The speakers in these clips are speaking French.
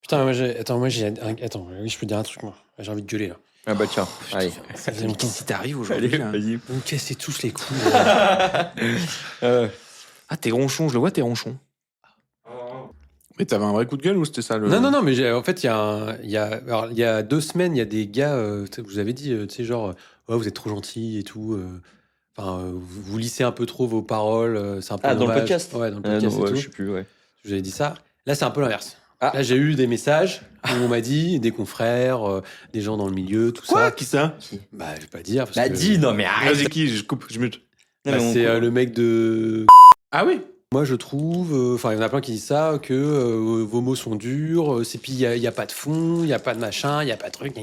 Putain, oui, je peux dire un truc, moi. J'ai envie de gueuler, là. Ah bah tiens, allez. Ça faisait longtemps. Qu'est-ce qui t'arrive aujourd'hui là Vas-y. Vous me cassez tous les couilles. Ah, t'es ronchon, je le vois, t'es ronchon. Mais t'avais un vrai coup de gueule ou c'était ça le... Non, mais en fait, il y a 2 semaines, il y a des gars, vous avez dit, tu sais, genre, ouais, vous êtes trop gentils et tout. Vous lissez un peu trop vos paroles, c'est un peu Ah, dans le dommage. podcast. Ouais, dans le podcast non, et tout. je sais plus, ouais. Vous avez dit ça. Là, c'est un peu l'inverse. Ah. Là, j'ai eu des messages où on m'a dit, des confrères, des gens dans le milieu, tout Quoi ça. Qui ça? Bah, je vais pas dire. Parce Bah que... dis, non mais arrête. Vas-y, qui? Je coupe, je mute. Non, Bah, mais on c'est coupe. le mec de... Ah oui? Moi, je trouve, enfin, il y en a plein qui disent ça, que vos mots sont durs, c'est puis il y a pas de fond, il y a pas de machin, il y a pas de truc, il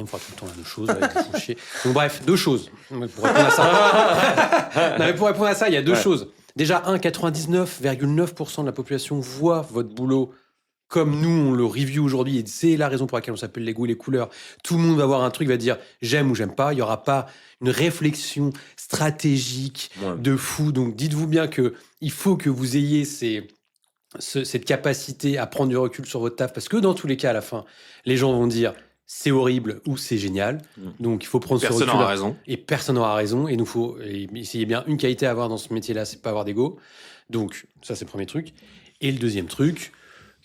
faut tout le temps la même chose, il faut chier. Donc bref, 2 choses. Pour répondre à ça, non, mais pour répondre à ça, il y a 2 choses. Déjà, 99,9% de la population voit votre boulot comme nous, on le review aujourd'hui, et c'est la raison pour laquelle on s'appelle les goûts et les couleurs. Tout le monde va voir un truc, va dire j'aime ou j'aime pas. Il n'y aura pas une réflexion stratégique de fou. Donc dites-vous bien que il faut que vous ayez cette capacité à prendre du recul sur votre taf, parce que dans tous les cas, à la fin, les gens vont dire c'est horrible ou c'est génial. Donc il faut prendre ce recul. Personne n'aura raison. Et personne n'aura raison. Et s'il y a bien une qualité à avoir dans ce métier-là, c'est pas avoir d'ego. Donc ça, c'est le premier truc. Et le deuxième truc,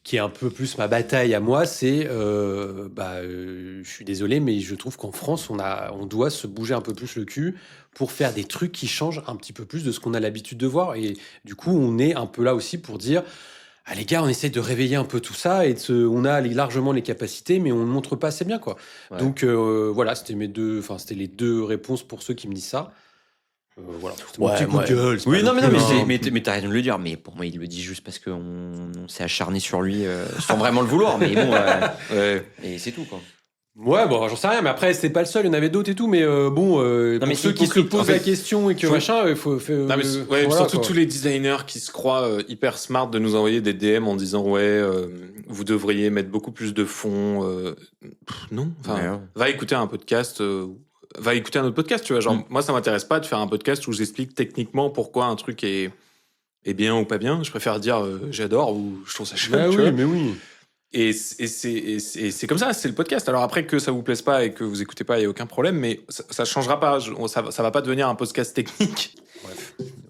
qui est un peu plus ma bataille à moi, c'est, je suis désolé, mais je trouve qu'en France, on doit se bouger un peu plus le cul pour faire des trucs qui changent un petit peu plus de ce qu'on a l'habitude de voir. Et du coup, on est un peu là aussi pour dire, ah les gars, on essaie de réveiller un peu tout ça, et on a largement les capacités, mais on ne montre pas assez bien, quoi. Ouais. Donc voilà, c'était les 2 réponses pour ceux qui me disent ça. Voilà, c'était mon petit coup de gueule. Oui, non, plus- mais t'as raison de le dire. Mais pour moi, il le dit juste parce qu'on s'est acharné sur lui sans vraiment le vouloir. Mais bon, et c'est tout, quoi. Ouais, bon, j'en sais rien, mais après, c'est pas le seul, il y en avait d'autres et tout, mais pour mais ceux c'est qui se hypocrite. posent En fait, la question et que machin, il faut faire. Non, mais surtout tous les designers qui se croient hyper smart de nous envoyer des DM en disant vous devriez mettre beaucoup plus de fond. Non, enfin, va écouter un podcast. Va écouter un autre podcast, tu vois. Genre, moi, ça m'intéresse pas de faire un podcast où j'explique techniquement pourquoi un truc est bien ou pas bien. Je préfère dire j'adore ou je trouve ça chouette. Bah tu oui, vois. mais oui. Et c'est comme ça, c'est le podcast. Alors après, que ça vous plaise pas et que vous écoutez pas, il y a aucun problème, mais ça changera pas. Ça va pas devenir un podcast technique.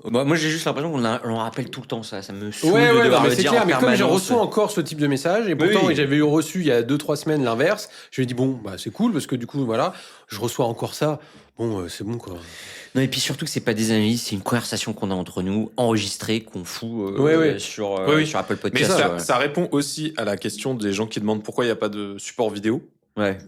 Moi, j'ai juste l'impression qu'on en rappelle tout le temps, ça. Ça me saoule Ouais, de non, devoir mais le c'est dire clair, en mais comme j'ai permanence. reçu encore ce type de message, et pourtant Oui. j'avais reçu il y a 2-3 semaines l'inverse, je lui ai dit bon, bah c'est cool, parce que du coup, voilà, je reçois encore ça, bon, c'est bon, quoi. Non, et puis surtout que c'est pas des analyses, c'est une conversation qu'on a entre nous, enregistrée, qu'on fout sur Apple Mais Podcast. ça répond aussi à la question des gens qui demandent pourquoi il n'y a pas de support vidéo. Ouais.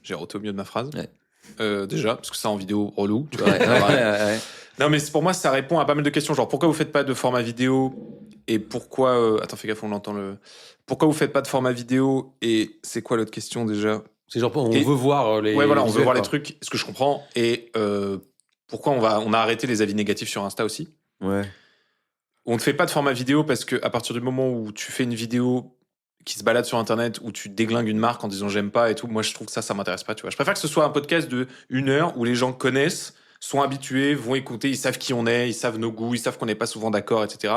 J'ai roté au milieu de ma phrase. Ouais. Déjà, parce que c'est en vidéo relou. Tu vois. Ouais. Non, mais pour moi, ça répond à pas mal de questions. Genre, pourquoi vous faites pas de format vidéo et pourquoi. Attends, fais gaffe, on l'entend le. Pourquoi vous faites pas de format vidéo et c'est quoi l'autre question déjà? C'est genre, on veut voir les. Ouais, voilà, on veut visuels, voir les quoi. trucs, ce que je comprends. Et pourquoi on a arrêté les avis négatifs sur Insta aussi? Ouais. On ne fait pas de format vidéo parce que à partir du moment où tu fais une vidéo qui se balade sur internet, où tu déglingues une marque en disant j'aime pas et tout, moi je trouve que ça m'intéresse pas, tu vois. Je préfère que ce soit un podcast de 1 heure où les gens connaissent, sont habitués, vont écouter, ils savent qui on est, ils savent nos goûts, ils savent qu'on n'est pas souvent d'accord, etc.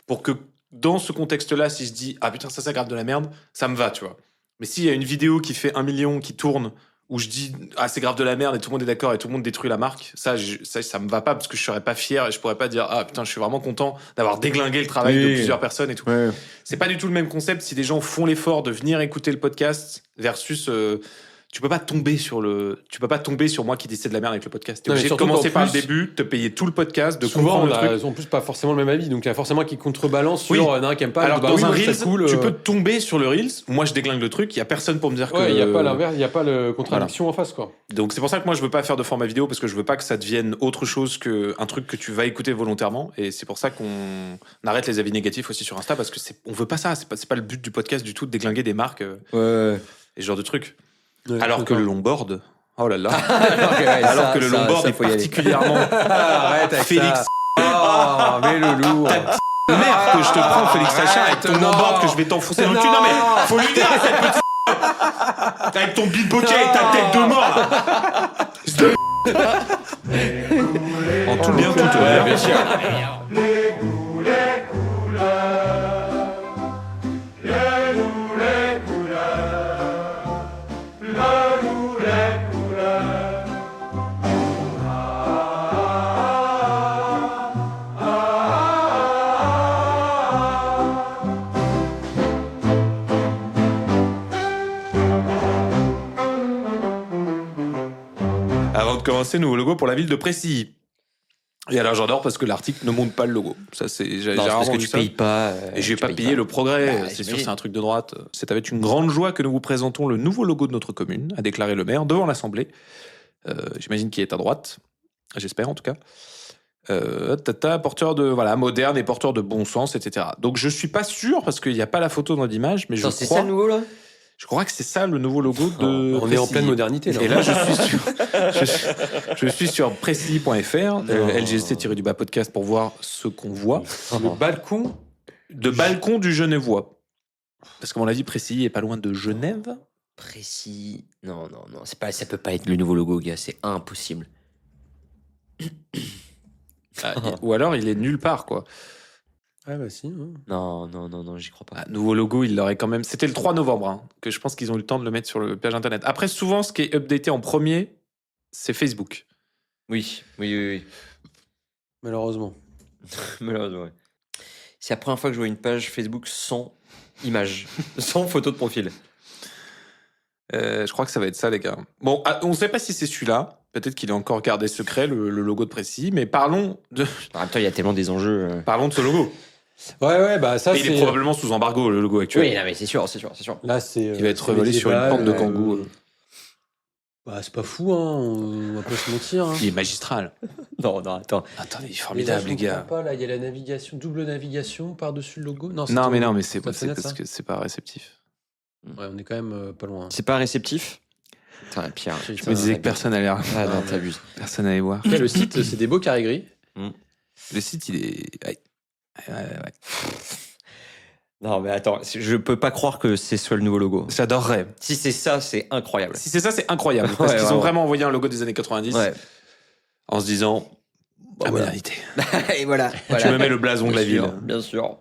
Pour que dans ce contexte-là, si je dis ah putain ça grave de la merde, ça me va, tu vois. Mais s'il y a une vidéo qui fait 1 million qui tourne, où je dis ah c'est grave de la merde et tout le monde est d'accord et tout le monde détruit la marque, ça me va pas parce que je serais pas fier et je pourrais pas dire ah putain je suis vraiment content d'avoir déglingué le travail de plusieurs personnes et tout. Ouais. C'est pas du tout le même concept si des gens font l'effort de venir écouter le podcast versus tu peux pas tomber sur moi qui dis c'est de la merde avec le podcast. T'es Non, mais obligé de surtout commencer qu'en par le plus- début, te payer tout le podcast, de Souvent, comprendre on le a truc. en plus pas forcément le même avis, donc il y a forcément qui contrebalance sur Oui. il y en a un qui aime pas. Alors bah dans oui, un moi, je trouve Reels, ça cool, tu peux tomber sur le Reels, moi je déglingue le truc, il y a personne pour me dire que... Ouais, il y a pas l'inverse, il y a pas le contradiction en face, quoi. Donc c'est pour ça que moi je veux pas faire de format vidéo parce que je veux pas que ça devienne autre chose qu'un truc que tu vas écouter volontairement, et c'est pour ça qu'on arrête les avis négatifs aussi sur Insta parce que on veut pas ça, c'est pas le but du podcast du tout de déglinguer des marques Ouais. et ce genre de trucs. Ouais, Alors que d'accord. le longboard, oh là là, Alors alors que le longboard est particulièrement Arrête avec Félix. ça. Oh, mais le lourd. Merde que je te prends, Félix Sacha, avec ton non. longboard que je vais t'enfoncer dans le cul. Non mais faut lui dire à cette petite avec ton bilboquet et ta tête de mort là. En tout bien, tout honneur. bien sûr. commencer, nouveau logo pour la ville de Précy. Et alors j'adore parce que l'article ne montre pas le logo. Ça c'est j'ai Non, c'est parce rarement que vu tu ça. payes pas. Et j'ai tu pas payes payé le progrès. Bah, C'est sûr, j'imagine. c'est un truc de droite. C'est avec une grande joie que nous vous présentons le nouveau logo de notre commune, a déclaré le maire devant l'Assemblée. J'imagine qu'il est à droite. J'espère en tout cas. Porteur de moderne et porteur de bon sens, etc. Donc je suis pas sûr parce qu'il n'y a pas la photo dans l'image, mais Attends, je c'est crois. ça le nouveau là Je crois que c'est ça le nouveau logo de. On est en Précis. pleine modernité là. Et là, je suis sur précis.fr, LGC-du-bas podcast pour voir ce qu'on voit. Le balcon. De balcon du Genevois. Parce qu'à mon avis, Précis est pas loin de Genève. Précis. Non, c'est pas, ça peut pas être le nouveau logo, gars. C'est impossible. Ou alors, il est nulle part, quoi. Ah bah si. Hein. Non, j'y crois pas. Nouveau logo, il l'aurait quand même. C'était le 3 novembre, hein, que je pense qu'ils ont eu le temps de le mettre sur le page internet. Après, souvent, ce qui est updaté en premier, c'est Facebook. Oui. Malheureusement. Malheureusement, ouais. C'est la première fois que je vois une page Facebook sans image, sans photo de profil. Je crois que ça va être ça, les gars. Bon, on ne sait pas si c'est celui-là. Peut-être qu'il est encore gardé secret, le logo de Précis. Mais parlons de Attends, il y a tellement des enjeux. parlons de ce logo. Ouais, bah ça Et il est c'est. probablement sous embargo, le logo actuel. Oui, non, mais c'est sûr. Là c'est. Il va être c'est volé sur une médiéval, pente de kangou. Bah c'est pas fou, hein. On va pas se mentir. Hein. Il est magistral. Non, attends. Attendez, il est Mais formidable, là, les je comprends gars. Pas, là, il y a la navigation, double navigation par-dessus le logo. Non, Non, mais c'est c'est ta fenêtre, parce ça que c'est pas réceptif. Ouais, on est quand même pas loin. C'est pas réceptif. Putain, Pierre. Je me disais que personne allait Ah non, t'abuses. personne allait voir. Après, le site, c'est des beaux carrés gris. Le site, il est. Ouais. Non, mais attends, je peux pas croire que ce soit le nouveau logo. J'adorerais. Si c'est ça, c'est incroyable. Si c'est ça, c'est incroyable. Parce Ouais, qu'ils ont vraiment. vraiment envoyé un logo des années 90 Ouais. en se disant. La voilà. modernité. Et voilà. Tu me mets le blason de la ville. Bien sûr.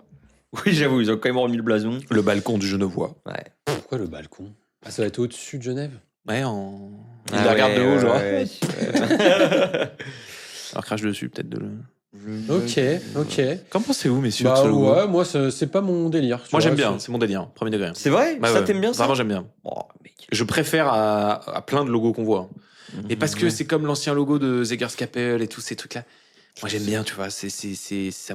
Oui, j'avoue, ils ont quand même remis le blason. Le balcon du Genevois. Ouais. Pourquoi le balcon ça va être au-dessus de Genève. Ouais, en. Il Ah la regarde de haut, genre. ouais. Alors crache dessus, peut-être de le. Ok. Qu'en pensez-vous, messieurs, de Bah ce logo ouais, moi c'est pas mon délire. tu Moi, vois, j'aime bien, c'est mon délire, premier degré. C'est vrai Ouais, Ça, ouais. t'aimes bien ça Vraiment, j'aime bien. Oh, mec. Je préfère à plein de logos qu'on voit. Et parce que c'est comme l'ancien logo de Zegers-Capel et tous ces trucs-là. Moi, j'aime bien, tu vois. Ça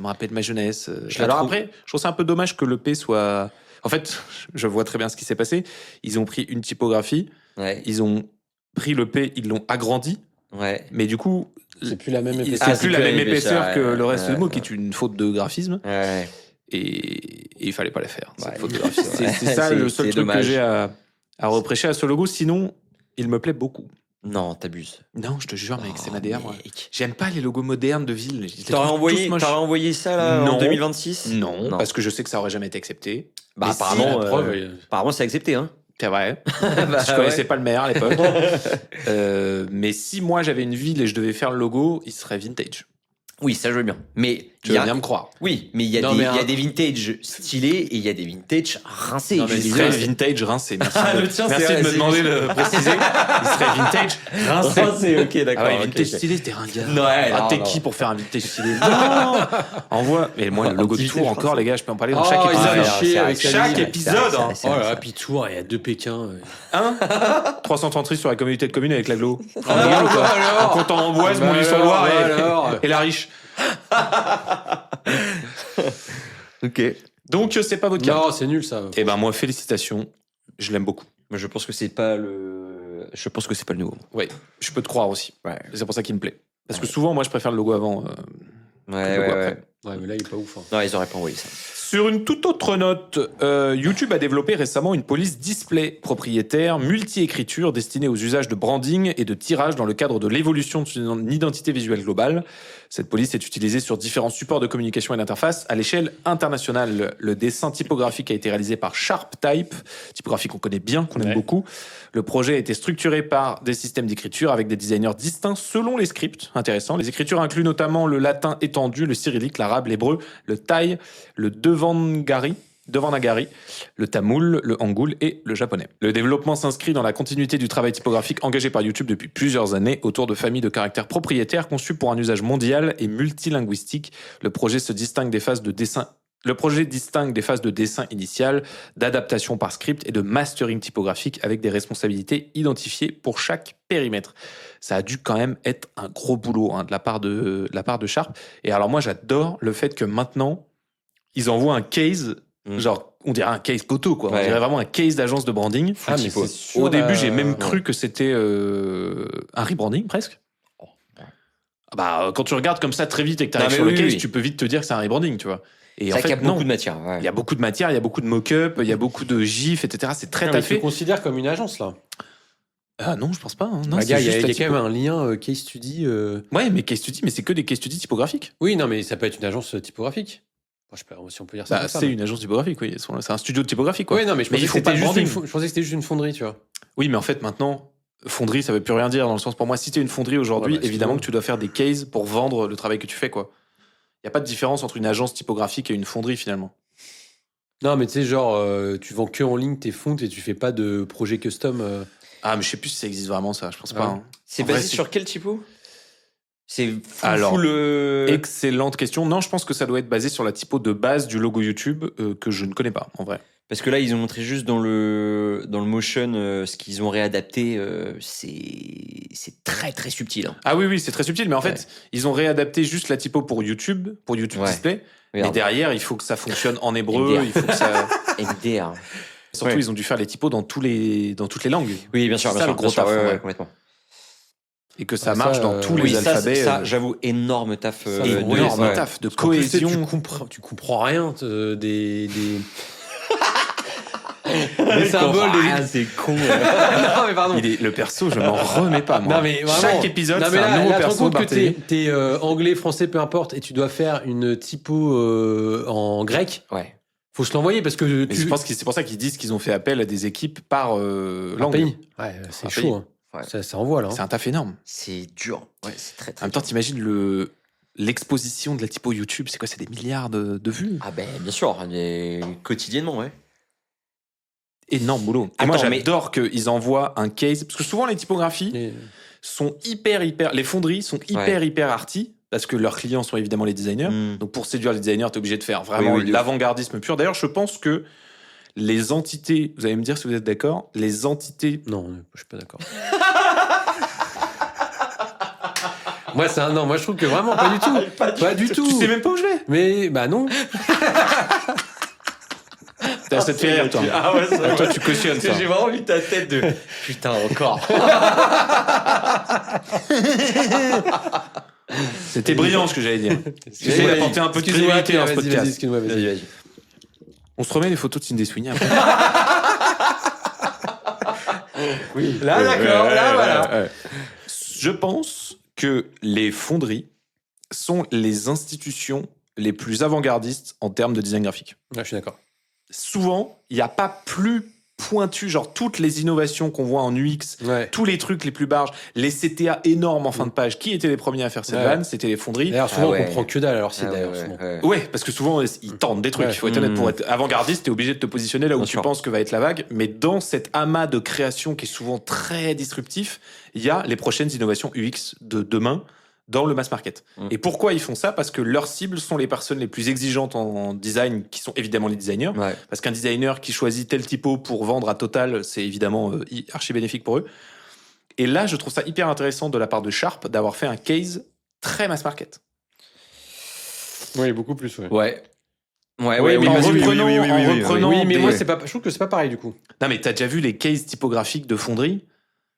me rappelle ma jeunesse. la Alors trouve- après, je trouve ça un peu dommage que le P soit. En fait, je vois très bien ce qui s'est passé. Ils ont pris une typographie, Ouais. ils ont pris le P, ils l'ont agrandi, Ouais. mais du coup, C'est plus la même c'est épaisseur. plus la même épaisseur que le reste ouais, du mot, qui est une faute de graphisme. Ouais. Et il fallait pas la faire. cette Ouais. faute de graphisme. C'est ça C'est- le seul c'est truc que dommage. j'ai à reprocher à ce logo. Sinon, il me plaît beaucoup. Non, t'abuses. Non, je te jure, mec, c'est ma DA, moi. mec. J'aime pas les logos modernes de ville. Je les T'aurais trouve envoyé, tous moches. t'aurais envoyé ça là Non. en 2026 Non, parce que je sais que ça aurait jamais été accepté. Bah, Mais si, apparemment, la preuve, apparemment, c'est accepté. Hein. C'est vrai. Bah, Je connaissais ouais. pas le maire à l'époque. Mais si moi j'avais une ville et je devais faire le logo, il serait vintage. Oui, ça je veux bien. Mais Tu il y veux a- bien me croire. Oui, mais il y a Non, des, mais il y a un- des vintage stylés et il y a des vintage rincés. Non, mais Je Il veux serait dire, vintage rincé. Merci, Ah, le tien, merci c'est de vrai, me c'est demander juste- de préciser. Il serait vintage rincé. rincé, ok, d'accord. Ah ouais, ok, vintage ok. stylé, t'es ringard. Non, ouais, Ah, non, t'es non. qui pour faire un vintage stylé Non Envoie. Mais moi, le logo de Vintage Tours, encore, français. les gars, je peux en parler dans Oh, chaque ils épisode. avaient hein. chié avec chaque sa épisode, hein. Oh là là, puis Tours, il y a 2 Pékins. Hein 333 sur la communauté de communes avec l'agglo. Oh, alors En comptant Amboise, Bah Montluçon-Loire alors. et la Riche. Ok. Donc, c'est pas votre cas. Non, c'est nul ça. Eh ben, moi, félicitations. Je l'aime beaucoup. Moi, je pense que c'est pas le. Je pense que c'est pas le nouveau. Oui, je peux te croire aussi. Ouais. C'est pour ça qu'il me plaît. Parce que souvent, moi, je préfère le logo avant. que Ouais, le logo ouais, après. ouais. Ouais, mais là, il est pas ouf. Hein. Non, ils auraient pas envoyé ça. Sur une toute autre note, YouTube a développé récemment une police display propriétaire multi-écriture destinée aux usages de branding et de tirage dans le cadre de l'évolution de son identité visuelle globale. Cette police est utilisée sur différents supports de communication et d'interface à l'échelle internationale. Le dessin typographique a été réalisé par SharpType, typographie qu'on connaît bien, qu'on aime Ouais. beaucoup. Le projet a été structuré par des systèmes d'écriture avec des designers distincts selon les scripts. Intéressant. Les écritures incluent notamment le latin étendu, le cyrillique, l'arabe, l'hébreu, le thaï, le devanagari, le tamoul, le hangoul et le japonais. Le développement s'inscrit dans la continuité du travail typographique engagé par YouTube depuis plusieurs années autour de familles de caractères propriétaires conçues pour un usage mondial et multilinguistique. Le projet se distingue des phases de dessin Le projet distingue des phases de dessin initial, d'adaptation par script et de mastering typographique avec des responsabilités identifiées pour chaque périmètre. Ça a dû quand même être un gros boulot de la part de Sharp. Et alors moi, j'adore le fait que maintenant, ils envoient un case, genre, on dirait un case poteau, quoi. Ouais. On dirait vraiment un case d'agence de branding. Ah, mais typo. c'est sûr, Au début, là, j'ai même cru que c'était un rebranding, presque. Bah, quand tu regardes comme ça très vite et que tu Non, arrives mais sur le oui, case, oui. tu peux vite te dire que c'est un rebranding, tu vois. Et C'est en vrai qu'il y fait, a beaucoup non. de matière. Ouais. Il y a beaucoup de matière, il y a beaucoup de mock-up, il y a beaucoup de gifs, etc. C'est très Non, mais tu le taffé. considères comme une agence, là. Ah non, je pense pas. Non, Bah, c'est gars, il y a, juste il y la a quand typo. même un lien case study. Ouais, mais case study, mais c'est que des case studies typographiques. Oui, non, mais ça peut être une agence typographique. Bon, je sais pas si on peut dire ça. Bah, comme ça, c'est mais- une agence typographique, oui. C'est un studio de typographie, quoi. Oui, non, mais je Mais pensais ils que font pas c'était de juste branding. je pensais que c'était juste une fonderie, tu vois. Oui, mais en fait, maintenant, fonderie, ça veut plus rien dire. Dans le sens, pour moi, si t'es une fonderie aujourd'hui, Ouais, bah, évidemment excuse-moi. que tu dois faire des cases pour vendre le travail que tu fais, quoi. Il n'y a pas de différence entre une agence typographique et une fonderie, finalement. Non, mais tu sais, genre, tu vends que en ligne tes fontes et tu fais pas de projet custom. Ah, mais je sais plus si ça existe vraiment, ça. Je pense Ah pas. ouais. hein. C'est En vrai, basé c'est- sur quel typo? C'est Alors, full, Excellente question. Non, je pense que ça doit être basé sur la typo de base du logo YouTube que je ne connais pas, en vrai. Parce que là, ils ont montré juste dans le motion ce qu'ils ont réadapté. C'est très très subtil. Hein. Ah oui, oui, c'est très subtil, mais en Ouais. fait, ils ont réadapté juste la typo pour YouTube Ouais. Display. Mais Regarde. derrière, il faut que ça fonctionne en hébreu, MDR. il faut que ça. MDR. Surtout, Ouais. ils ont dû faire les typos dans toutes les langues. Oui, bien sûr, C'est bien ça, sûr. le gros bien sûr, taf, ouais, en ouais, vrai. complètement. Et que ça Ah, ça, marche dans tous les Oui, ça, alphabets. j'avoue, énorme taf. Ça, énorme ouais. taf de Parce qu'en plus, tu sais, cohésion. tu comprends rien des des symboles. Ah, c'est con. Non, mais pardon. Le perso, je m'en remets pas, moi. Non, mais vraiment. Chaque épisode, Non, c'est mais un nouveau là, tu te perso. rends compte que Barthélémy. t'es anglais, français, peu importe, et tu dois faire une typo en grec. Ouais. Faut se l'envoyer parce que Mais je pense que c'est pour ça qu'ils disent qu'ils ont fait appel à des équipes par un langue. pays. Ouais, c'est Un chaud. pays. Hein. Ouais. Ça envoie là. C'est un taf énorme. C'est dur. Ouais, c'est très En très même temps, dur. t'imagines l'exposition de la typo YouTube, c'est quoi? C'est des milliards de vues. Ah ben, bien sûr, mais quotidiennement, ouais. Énorme boulot. Et Attends, moi, mais- j'adore qu'ils envoient un case. Parce que souvent, les typographies Et- sont hyper. Les fonderies sont hyper arty. Parce que leurs clients sont évidemment les designers. Hmm. Donc, pour séduire les designers, t'es obligé de faire vraiment Oui, oui, de ouf. l'avant-gardisme pur. D'ailleurs, je pense que les entités, vous allez me dire si vous êtes d'accord, les entités. Non, je suis pas d'accord. moi je trouve que vraiment pas du tout. Pas du tout. Tu sais même pas où je vais. Mais bah non. Ça te fait rire, toi. Ah ouais, ça. Toi, tu cautionnes ça. J'ai vraiment vu ta tête de putain encore. C'était brillant ce que j'allais dire. J'essaie d'apporter un peu de Excuse-moi, crédibilité dans ce vas-y, podcast. excuse-moi, vas-y. Vas-y. On se remet les photos de Cindy Sweeney après. Oui. Là, d'accord, là, voilà. Je pense que les fonderies sont les institutions les plus avant-gardistes en termes de design graphique. Ouais, je suis d'accord. Souvent, il n'y a pas plus pointu, genre toutes les innovations qu'on voit en UX, Ouais. tous les trucs les plus barges, les CTA énormes en fin de page. Qui étaient les premiers à faire cette Ouais. vanne? C'était les fonderies. D'ailleurs, souvent, Ah ouais. on comprend que dalle, alors c'est Ah ouais, d'ailleurs ouais, souvent. ouais. Ouais, parce que souvent, ils tentent des trucs. Ouais. Il faut être honnête, pour Mm. être avant-gardiste, t'es obligé de te positionner là où Bien tu sûr. penses que va être la vague. Mais dans cet amas de création qui est souvent très disruptif, il y a les prochaines innovations UX de demain dans le mass market. Mm. Et pourquoi ils font ça? Parce que leurs cibles sont les personnes les plus exigeantes en design, qui sont évidemment les designers. Ouais. Parce qu'un designer qui choisit tel typo pour vendre à Total, c'est évidemment archi bénéfique pour eux. Et là, je trouve ça hyper intéressant de la part de Sharp d'avoir fait un case très mass market. Oui, beaucoup plus, ouais. Ouais. Ouais, Oui, ouais, mais en vas-y, reprenant, en reprenant Oui, mais des- moi, c'est pas, je trouve que c'est pas pareil du coup. Non, mais t'as déjà vu les cases typographiques de fonderie?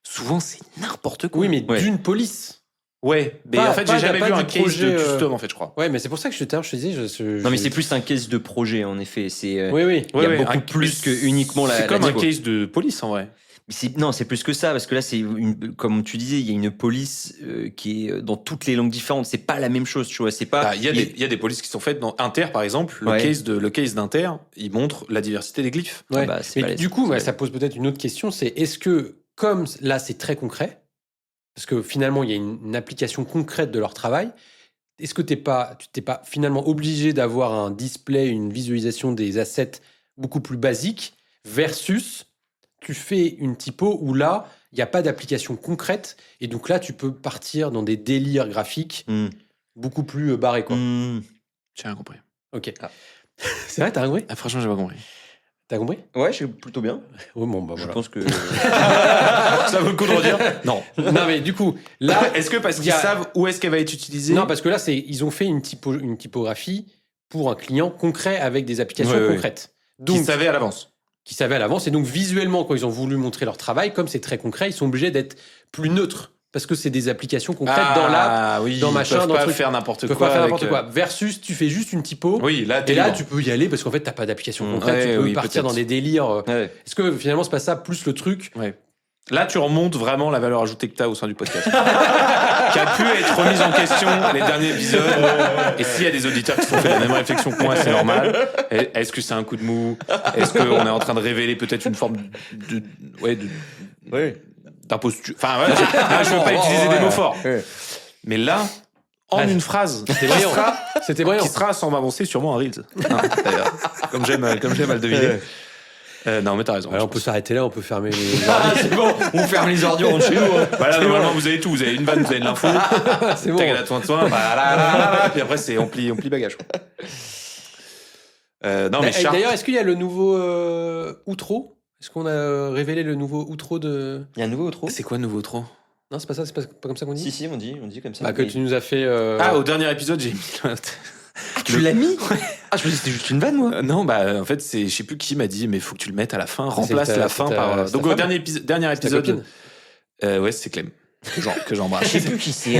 Souvent, c'est n'importe quoi. Oui, mais Ouais. d'une police. Ouais, mais Pas- en fait, pas- j'ai jamais pas vu du un case projet, de custom, en fait, je crois. Ouais, mais c'est pour ça que je te disais. Non, mais c'est plus un case de projet, en effet. C'est. Oui, oui. Il y a Ouais, beaucoup un- plus que uniquement la. C'est comme la un typo. case de police, en vrai. Non, c'est plus que ça, parce que là, comme tu disais, il y a une police qui est dans toutes les langues différentes. C'est pas la même chose, tu vois. C'est pas. Bah, il y a des polices qui sont faites dans Inter, par exemple. Le Ouais. case d'Inter, il montre la diversité des glyphes. Ouais. bah, c'est mais pas la- du coup, c'est ouais, pas- ça pose peut-être une autre question, c'est est-ce que, comme là c'est très concret, parce que finalement il y a une application concrète de leur travail, est-ce que tu t'es pas finalement obligé d'avoir un display, une visualisation des assets beaucoup plus basique, versus tu fais une typo où là, il n'y a pas d'application concrète, et donc là tu peux partir dans des délires graphiques Hmm. beaucoup plus barrés, quoi. Hmm. J'ai rien compris. Ok. Ah. C'est vrai, t'as compris? Ah, franchement, j'ai pas compris. T'as compris? Ouais, je suis plutôt bien. Oui, bon, bah Je voilà. pense que. Ça vaut le coup de redire? Non. Non, mais du coup, là. Est-ce que parce il qu'ils y a- savent où est-ce qu'elle va être utilisée? Non, parce que là, ils ont fait une typographie pour un client concret avec des applications Ouais, ouais. concrètes. Qu'ils Donc, savaient à l'avance. qui savaient à l'avance. Et donc, visuellement, quand ils ont voulu montrer leur travail, comme c'est très concret, ils sont obligés d'être plus neutres. Parce que c'est des applications concrètes dans l'app. oui, dans ils machin, peuvent dans pas truc. faire n'importe Tu peux quoi. pas faire avec, n'importe quoi. Versus, tu fais juste une typo. Oui, là, t'es Et là, libre. tu peux y aller parce qu'en fait, t'as pas d'application concrète. Ouais, tu peux oui, partir peut-être. dans des délires. Ouais. Est-ce que finalement, c'est pas ça plus le truc? Ouais. Là, tu remontes vraiment la valeur ajoutée que tu as au sein du podcast. Qui a pu être remise en question les derniers épisodes. Et s'il y a des auditeurs qui se sont fait la même réflexion que moi, c'est normal. Est-ce que c'est un coup de mou? Est-ce qu'on est en train de révéler peut-être une forme d'imposture? Enfin, voilà, je veux pas utiliser des mots forts. Mais là, en Ah, une phrase, C'était brillant. C'était brillant. qui sera sans m'avancer sûrement un Reels. D'ailleurs, comme j'aime à le deviner. Non, mais t'as raison. Alors, on peut s'arrêter là, on peut fermer les. C'est bon, on ferme les ordures, on chez nous. Voilà, normalement, vous avez tout. Vous avez une vanne, vous avez de l'info. C'est bon. T'as la toin, voilà, puis après, c'est on plie bagage. quoi. Non, mais Et Sharp, d'ailleurs, est-ce qu'il y a le nouveau outro? Est-ce qu'on a révélé le nouveau outro de. Il y a un nouveau outro? c'est quoi nouveau trop? Non, c'est pas ça, c'est pas comme ça qu'on dit? Si, on dit comme ça. Bah, que Mais- tu nous as fait. Ah, au dernier épisode, j'ai mis. Ah, tu l'as mis? Ah, je me dis c'était juste une vanne, moi. Non, bah en fait, je sais plus qui m'a dit, mais faut que tu le mettes à la fin. Remplace ta- la c'est fin ta- par. c'est ta Donc au femme dernier Ta épisode, copine. ouais, c'est Clem que Je j'embrasse. sais plus qui c'est.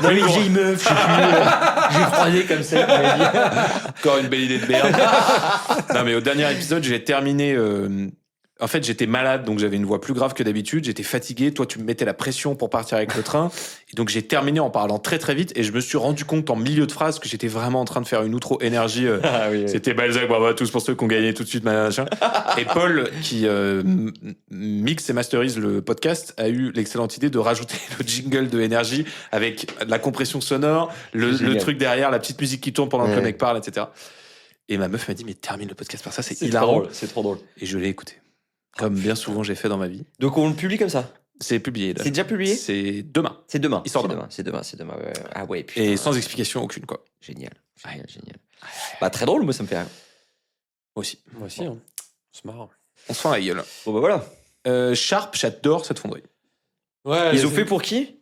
Dans les vieilles meufs, je sais plus. J'ai croisé comme ça. il m'a dit. Encore une belle idée de merde. Non, mais au dernier épisode, j'ai terminé. En fait, j'étais malade, donc j'avais une voix plus grave que d'habitude. J'étais fatigué. Toi, tu me mettais la pression pour partir avec le train. Et donc, j'ai terminé en parlant très très vite. Et je me suis rendu compte en milieu de phrase que j'étais vraiment en train de faire une outro énergie. Ah oui. C'était Balzac, bravo à tous pour ceux qui ont gagné tout de suite, machin. Et Paul, qui mixe et masterise le podcast, a eu l'excellente idée de rajouter le jingle de énergie avec la compression sonore, le Génial. truc derrière, la petite musique qui tourne pendant que Ouais. le mec parle, etc. Et ma meuf m'a dit, mais termine le podcast par ça, c'est C'est trop hilarant. drôle. C'est trop drôle. Et je l'ai écouté. Comme bien souvent j'ai fait dans ma vie. Donc on le publie comme ça. C'est publié. là. C'est déjà publié? C'est demain. C'est demain. Il sort C'est demain. C'est demain. Ouais. Ah ouais, putain. Et sans explication aucune, quoi. Génial. Bah, très drôle, moi, ça me fait rire. Moi aussi. Moi aussi, hein. C'est marrant. On se fend la gueule. Bon, bah voilà. Sharp, j'adore cette fonderie. Ouais, Ils ont fait pour qui?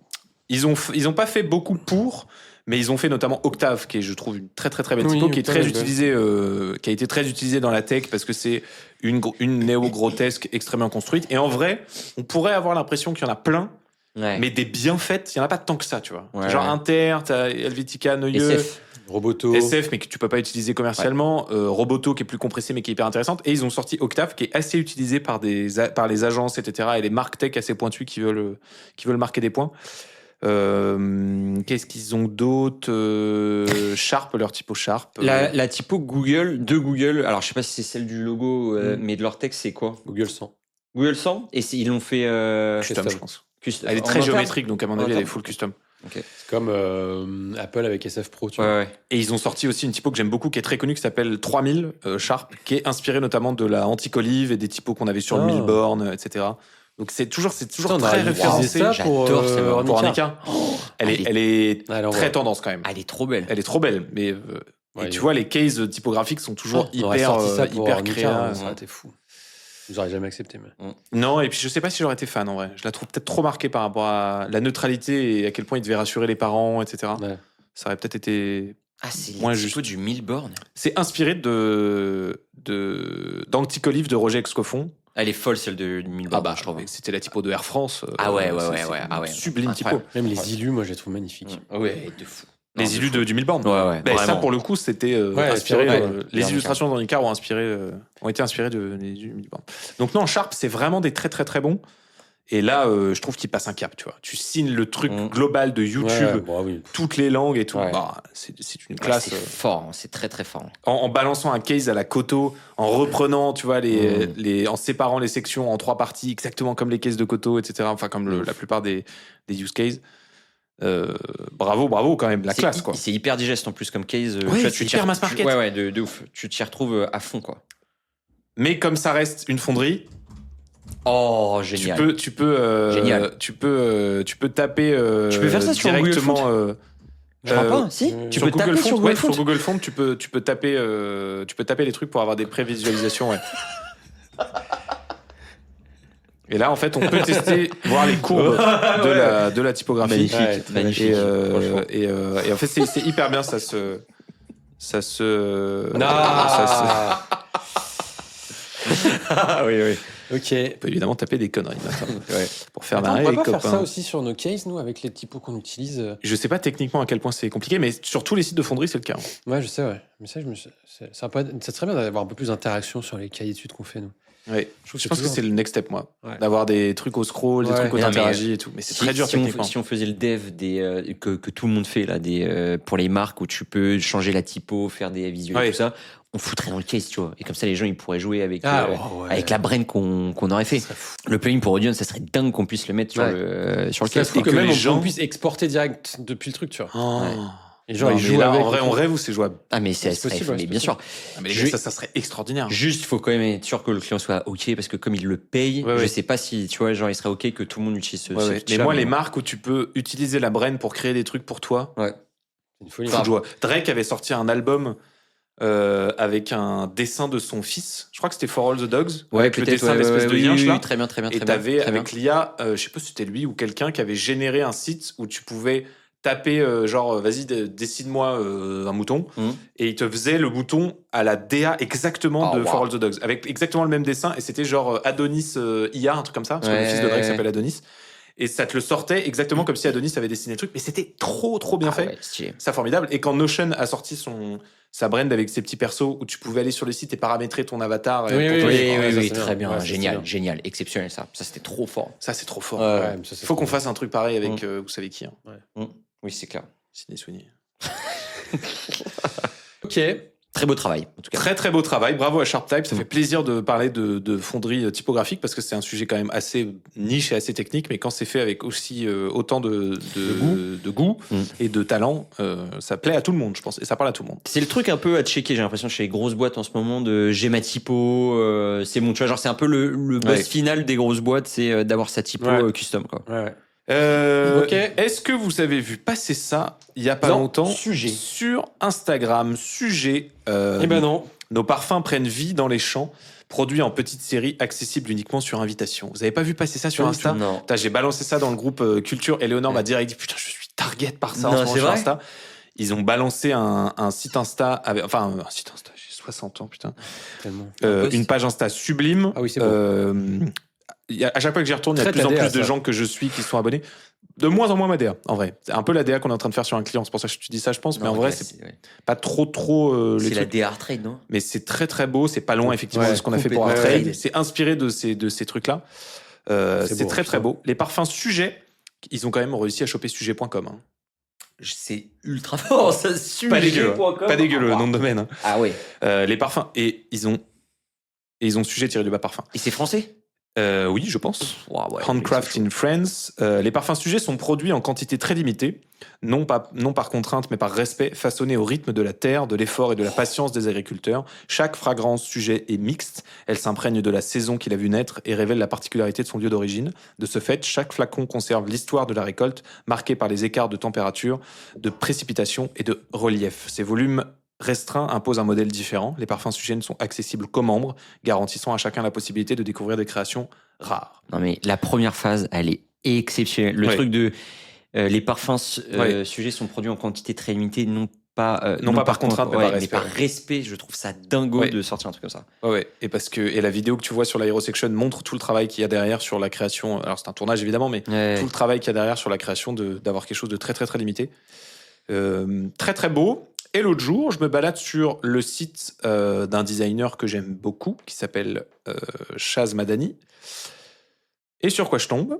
Ils ont pas fait beaucoup pour, mais ils ont fait notamment Octave, qui est, je trouve, une très très très belle Oui, typo, qui est Octave très est belle. utilisée, qui a été très utilisée dans la tech parce que c'est une néo-grotesque extrêmement construite. Et en vrai, on pourrait avoir l'impression qu'il y en a plein, Ouais. mais des bien faites, il y en a pas tant que ça, tu vois. Ouais, Genre ouais. Inter, t'as Helvetica, Neue, SF. Roboto. SF, mais que tu peux pas utiliser commercialement, Roboto qui est plus compressé mais qui est hyper intéressante, et ils ont sorti Octave qui est assez utilisé par les agences, etc., et les marques tech assez pointues qui veulent marquer des points. Qu'est-ce qu'ils ont d'autre? Sharp, leur typo Sharp. La typo Google, de Google, alors je sais pas si c'est celle du logo, mais de leur texte, c'est quoi? Google 100. Google 100? Et ils l'ont fait custom, custom. je pense. custom. Elle est En très interne? géométrique, donc à mon En avis, elle est interne. full custom. C'est comme Apple avec SF Pro, tu Ouais, vois. ouais. Et ils ont sorti aussi une typo que j'aime beaucoup, qui est très connue, qui s'appelle 3000 Sharp, qui est inspirée notamment de la Anticolive et des typos qu'on avait sur le Ah. Milborn, etc. Donc c'est toujours Putain, on très aurait dû référencé. utiliser ça pour, J'adore ça, Pour Arnica. Arnica. Elle elle est Ah, alors, très ouais. tendance quand même. Ah, elle est trop belle. Elle est trop belle, mais Ouais, et tu vois, les cases typographiques sont toujours on aurait hyper, sorti ça pour hyper Arnica, créa. ça aurait été fou. Vous auriez jamais accepté, mais. Non, et puis je sais pas si j'aurais été fan en vrai. Je la trouve peut-être trop marquée par rapport à la neutralité et à quel point il devait rassurer les parents, etc. Ouais. Ça aurait peut-être été. Ah, c'est Moins les juste. typos du Milborn. C'est inspiré d'Anticolive de Roger Excoffon. Elle est folle, celle du Milborn, je trouve. C'était la typo de Air France. Ah ouais, c'est ah ouais. Sublime typo. Incroyable. Même les illus, moi, je les trouve magnifiques. Ouais, de fou. Les Non, de illus fou. du Milborn. Ouais, ouais. Ben, ça, vraiment. pour le coup, c'était Ouais, inspiré. c'est vrai, les Vernica. illustrations d'Annika ont été inspirées des illus du Milborn. Donc non, Sharp, c'est vraiment des très très très bons. Et là, je trouve qu'il passe un cap, tu vois. Tu signes le truc global de YouTube, Ouais, bon, oui. toutes les langues et tout. Ouais. Bah, c'est une Ouais, classe. c'est fort, c'est très très fort. En balançant un case à la Koto, en reprenant, tu vois, en séparant les sections en 3 parties, exactement comme les cases de Koto, etc. Enfin, comme la plupart des use cases. Bravo quand même, la classe, quoi. C'est hyper digeste en plus comme case. Ouais, tu vois, c'est hyper mass market. Ouais, de ouf. Tu t'y retrouves à fond, quoi. Mais comme ça reste une fonderie, Oh, tu génial. peux Génial. tu peux taper Tu peux faire ça sur Google directement. Je crois pas, si. Tu sur peux Google taper Fonts, sur Google ouais, Fonts. sur Google Fonts, tu peux taper les trucs pour avoir des prévisualisations. Ouais. Et là, en fait, on peut tester, voir les courbes de la typographie. Magnifique, Ouais, très magnifique. franchement. Et en fait, c'est hyper bien, ça se. Non. Ah oui, oui. Ok. On peut évidemment taper des conneries maintenant, pour faire Attends, on marrer va les pas copains. faire ça aussi sur nos cases, nous, avec les typos qu'on utilise. Je sais pas techniquement à quel point c'est compliqué, mais sur tous les sites de fonderie, c'est le cas. Ouais, je sais, ouais. Mais ça, ça serait bien d'avoir un peu plus d'interaction sur les cahiers d'études qu'on fait, nous. Ouais. Je Je pense que c'est le next step, moi. Ouais. D'avoir des trucs au scroll, des Ouais. trucs où Non, mais, t'interagis et tout. Mais c'est très dur techniquement. Si on faisait le dev que tout le monde fait là, pour les marques où tu peux changer la typo, faire des visuels, Ouais. tout ça, on foutrait dans le case, tu vois. Et comme ça, les gens ils pourraient jouer avec, Ah, avec la brain qu'on aurait fait. Le plugin pour Audion, ça serait dingue qu'on puisse le mettre sur le Ça case. se trouve Et que que même les on gens- puisse exporter direct depuis le truc, tu vois. Oh. Les gens, Non, ils mais jouent là, avec. en vrai, on rêve ou c'est jouable? Ah, mais c'est possible, ouais, mais c'est bien sûr. Ah, mais les Je- gars, ça serait extraordinaire. Juste, il faut quand même être sûr que le client soit OK parce que comme il le paye, Ouais, je ouais. sais pas si, tu vois, genre, il serait OK que tout le monde utilise ce Ouais, ouais. Mais outil-là, moi, les marques où tu peux utiliser la brain pour créer des trucs pour toi, Ouais. C'est une folie. faut jouer. Drake avait sorti un album avec un dessin de son fils. Je crois que c'était For All the Dogs. Avec le dessin de l'espèce de yinche là. Très bien, très bien, Et très bien. t'avais très avec l'IA, je sais pas si c'était lui ou quelqu'un qui avait généré un site où tu pouvais taper vas-y dessine-moi un mouton Mhm. et il te faisait le mouton à la DA exactement Oh, de wow. For All the Dogs avec exactement le même dessin et c'était genre Adonis IA un truc comme ça parce que le Ouais, fils de Drake ouais. s'appelle Adonis et ça te le sortait exactement comme si Adonis avait dessiné le truc mais c'était trop bien Ah fait. ouais, stylé. Ça formidable. Et quand Notion a sorti sa brand avec ses petits persos où tu pouvais aller sur le site et paramétrer ton avatar. Oui, pour oui, ton- Oui, ouais, oui, ça, oui, c'est très bien. bien, Ouais, ça, c'est génial, bien. génial, exceptionnel ça. Ça, c'était trop fort. Ça, c'est trop fort. Ouais, Ouais, mais ça, c'est Faut qu'on trop fasse un truc pareil avec, vous savez qui, hein. Oui, c'est clair. Sidney Sweeney. bien. Ok. Très beau travail, en tout cas. Très très beau travail, bravo à SharpType, ça fait plaisir de parler de fonderie typographique parce que c'est un sujet quand même assez niche et assez technique, mais quand c'est fait avec aussi autant de goût et de talent, ça plaît à tout le monde, je pense, et ça parle à tout le monde. C'est le truc un peu à checker, j'ai l'impression, chez les grosses boîtes en ce moment, de j'ai ma typo, c'est bon, tu vois, genre c'est un peu le boss Ouais. final des grosses boîtes, c'est d'avoir sa typo Ouais. custom, quoi. Ouais. Ok. Ok. Est-ce que vous avez vu passer ça il y a pas Non, longtemps sujet. sur Instagram? Sujet. Eh ben non. Nos parfums prennent vie dans les champs, produits en petite série, accessibles uniquement sur invitation. Vous avez pas vu passer ça sur Insta? Non. Putain, j'ai balancé ça dans le groupe Culture et Léonore m'a direct dit putain, je suis target par ça en Non, ce moment c'est sur vrai Insta. Ils ont balancé un site Insta, enfin un site Insta, j'ai 60 ans putain. Tellement. Une page Insta sublime. Ah oui, c'est beau. À chaque fois que j'y retourne, il y a de Très plus en TDA, plus de ça. gens que je suis qui sont abonnés. De moins en moins ma DA, en vrai. C'est un peu la DA qu'on est en train de faire sur un client. C'est pour ça que je te dis ça, je pense. mais en vrai, c'est pas trop les C'est la trucs. DR Trade, non? Mais c'est très très beau. C'est pas loin effectivement Ouais, de ce qu'on a fait pour complètement. Artrade. Ouais. C'est inspiré de ces trucs-là. C'est beau, très très putain. beau. Les parfums Sujet, ils ont quand même réussi à choper sujet.com. Hein. C'est ultra fort, ça Pas dégueu. sujet.com. Pas dégueu le Ah, nom de domaine. Hein. Ah ouais. Les parfums et ils ont sujet tiré du bas parfum. Et c'est français? Oui, je pense. Wow, ouais, Handcraft in France. Les parfums sujets sont produits en quantité très limitée, non par contrainte, mais par respect, façonnés au rythme de la terre, de l'effort et de la patience des agriculteurs. Chaque fragrance sujet est mixte. Elle s'imprègne de la saison qu'il a vu naître et révèle la particularité de son lieu d'origine. De ce fait, chaque flacon conserve l'histoire de la récolte, marquée par les écarts de température, de précipitation et de relief. Ces volumes restreints imposent un modèle différent. Les parfums sujets ne sont accessibles qu'aux membres, garantissant à chacun la possibilité de découvrir des créations rares. Non mais la première phase, elle est exceptionnelle. Le Ouais. truc de les parfums Ouais. sujets sont produits en quantité très limitée, non pas par contrainte, mais par respect. par respect. Je trouve ça dingo Ouais. de sortir un truc comme ça. Ouais, et la vidéo que tu vois sur l'Aerosection montre tout le travail qu'il y a derrière sur la création. Alors c'est un tournage évidemment, mais Ouais. tout le travail qu'il y a derrière sur la création d'avoir quelque chose de très très très limité. Très très beau. Et l'autre jour, je me balade sur le site d'un designer que j'aime beaucoup, qui s'appelle Chaz Madani. Et sur quoi je tombe?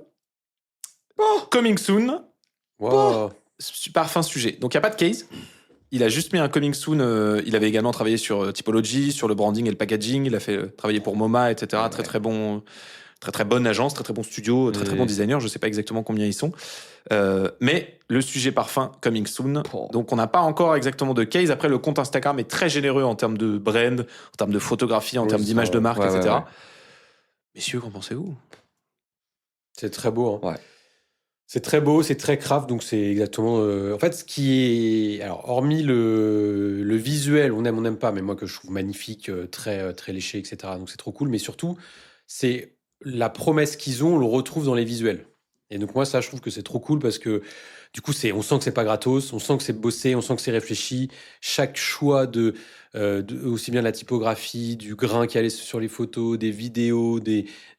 Coming soon, Wow. parfum sujet. Donc il n'y a pas de case. Il a juste mis un coming soon. Il avait également travaillé sur Typology, sur le branding et le packaging. Il a fait travailler pour MoMA, etc. Ouais. Très très bon, très très bonne agence, très très bon studio, très très bon designer. Je sais pas exactement combien ils sont. Mais le sujet parfum coming soon. Oh. Donc on n'a pas encore exactement de case. Après le compte Instagram est très généreux en termes de brand, en termes de photographie, en Oui, termes ça, d'image de marque, ouais, etc. ouais. Messieurs, qu'en pensez-vous? C'est très beau. Hein. Ouais. C'est très beau, c'est très craft, donc c'est exactement. En fait, ce qui est. Alors, hormis le visuel, on n'aime pas, mais moi que je trouve magnifique, très léché, etc. Donc c'est trop cool, mais surtout, c'est la promesse qu'ils ont, on le retrouve dans les visuels. Et donc, moi, ça, je trouve que c'est trop cool parce que du coup, on sent que c'est pas gratos, on sent que c'est bossé, on sent que c'est réfléchi. Chaque choix aussi bien de la typographie, du grain qui allait sur les photos, des vidéos,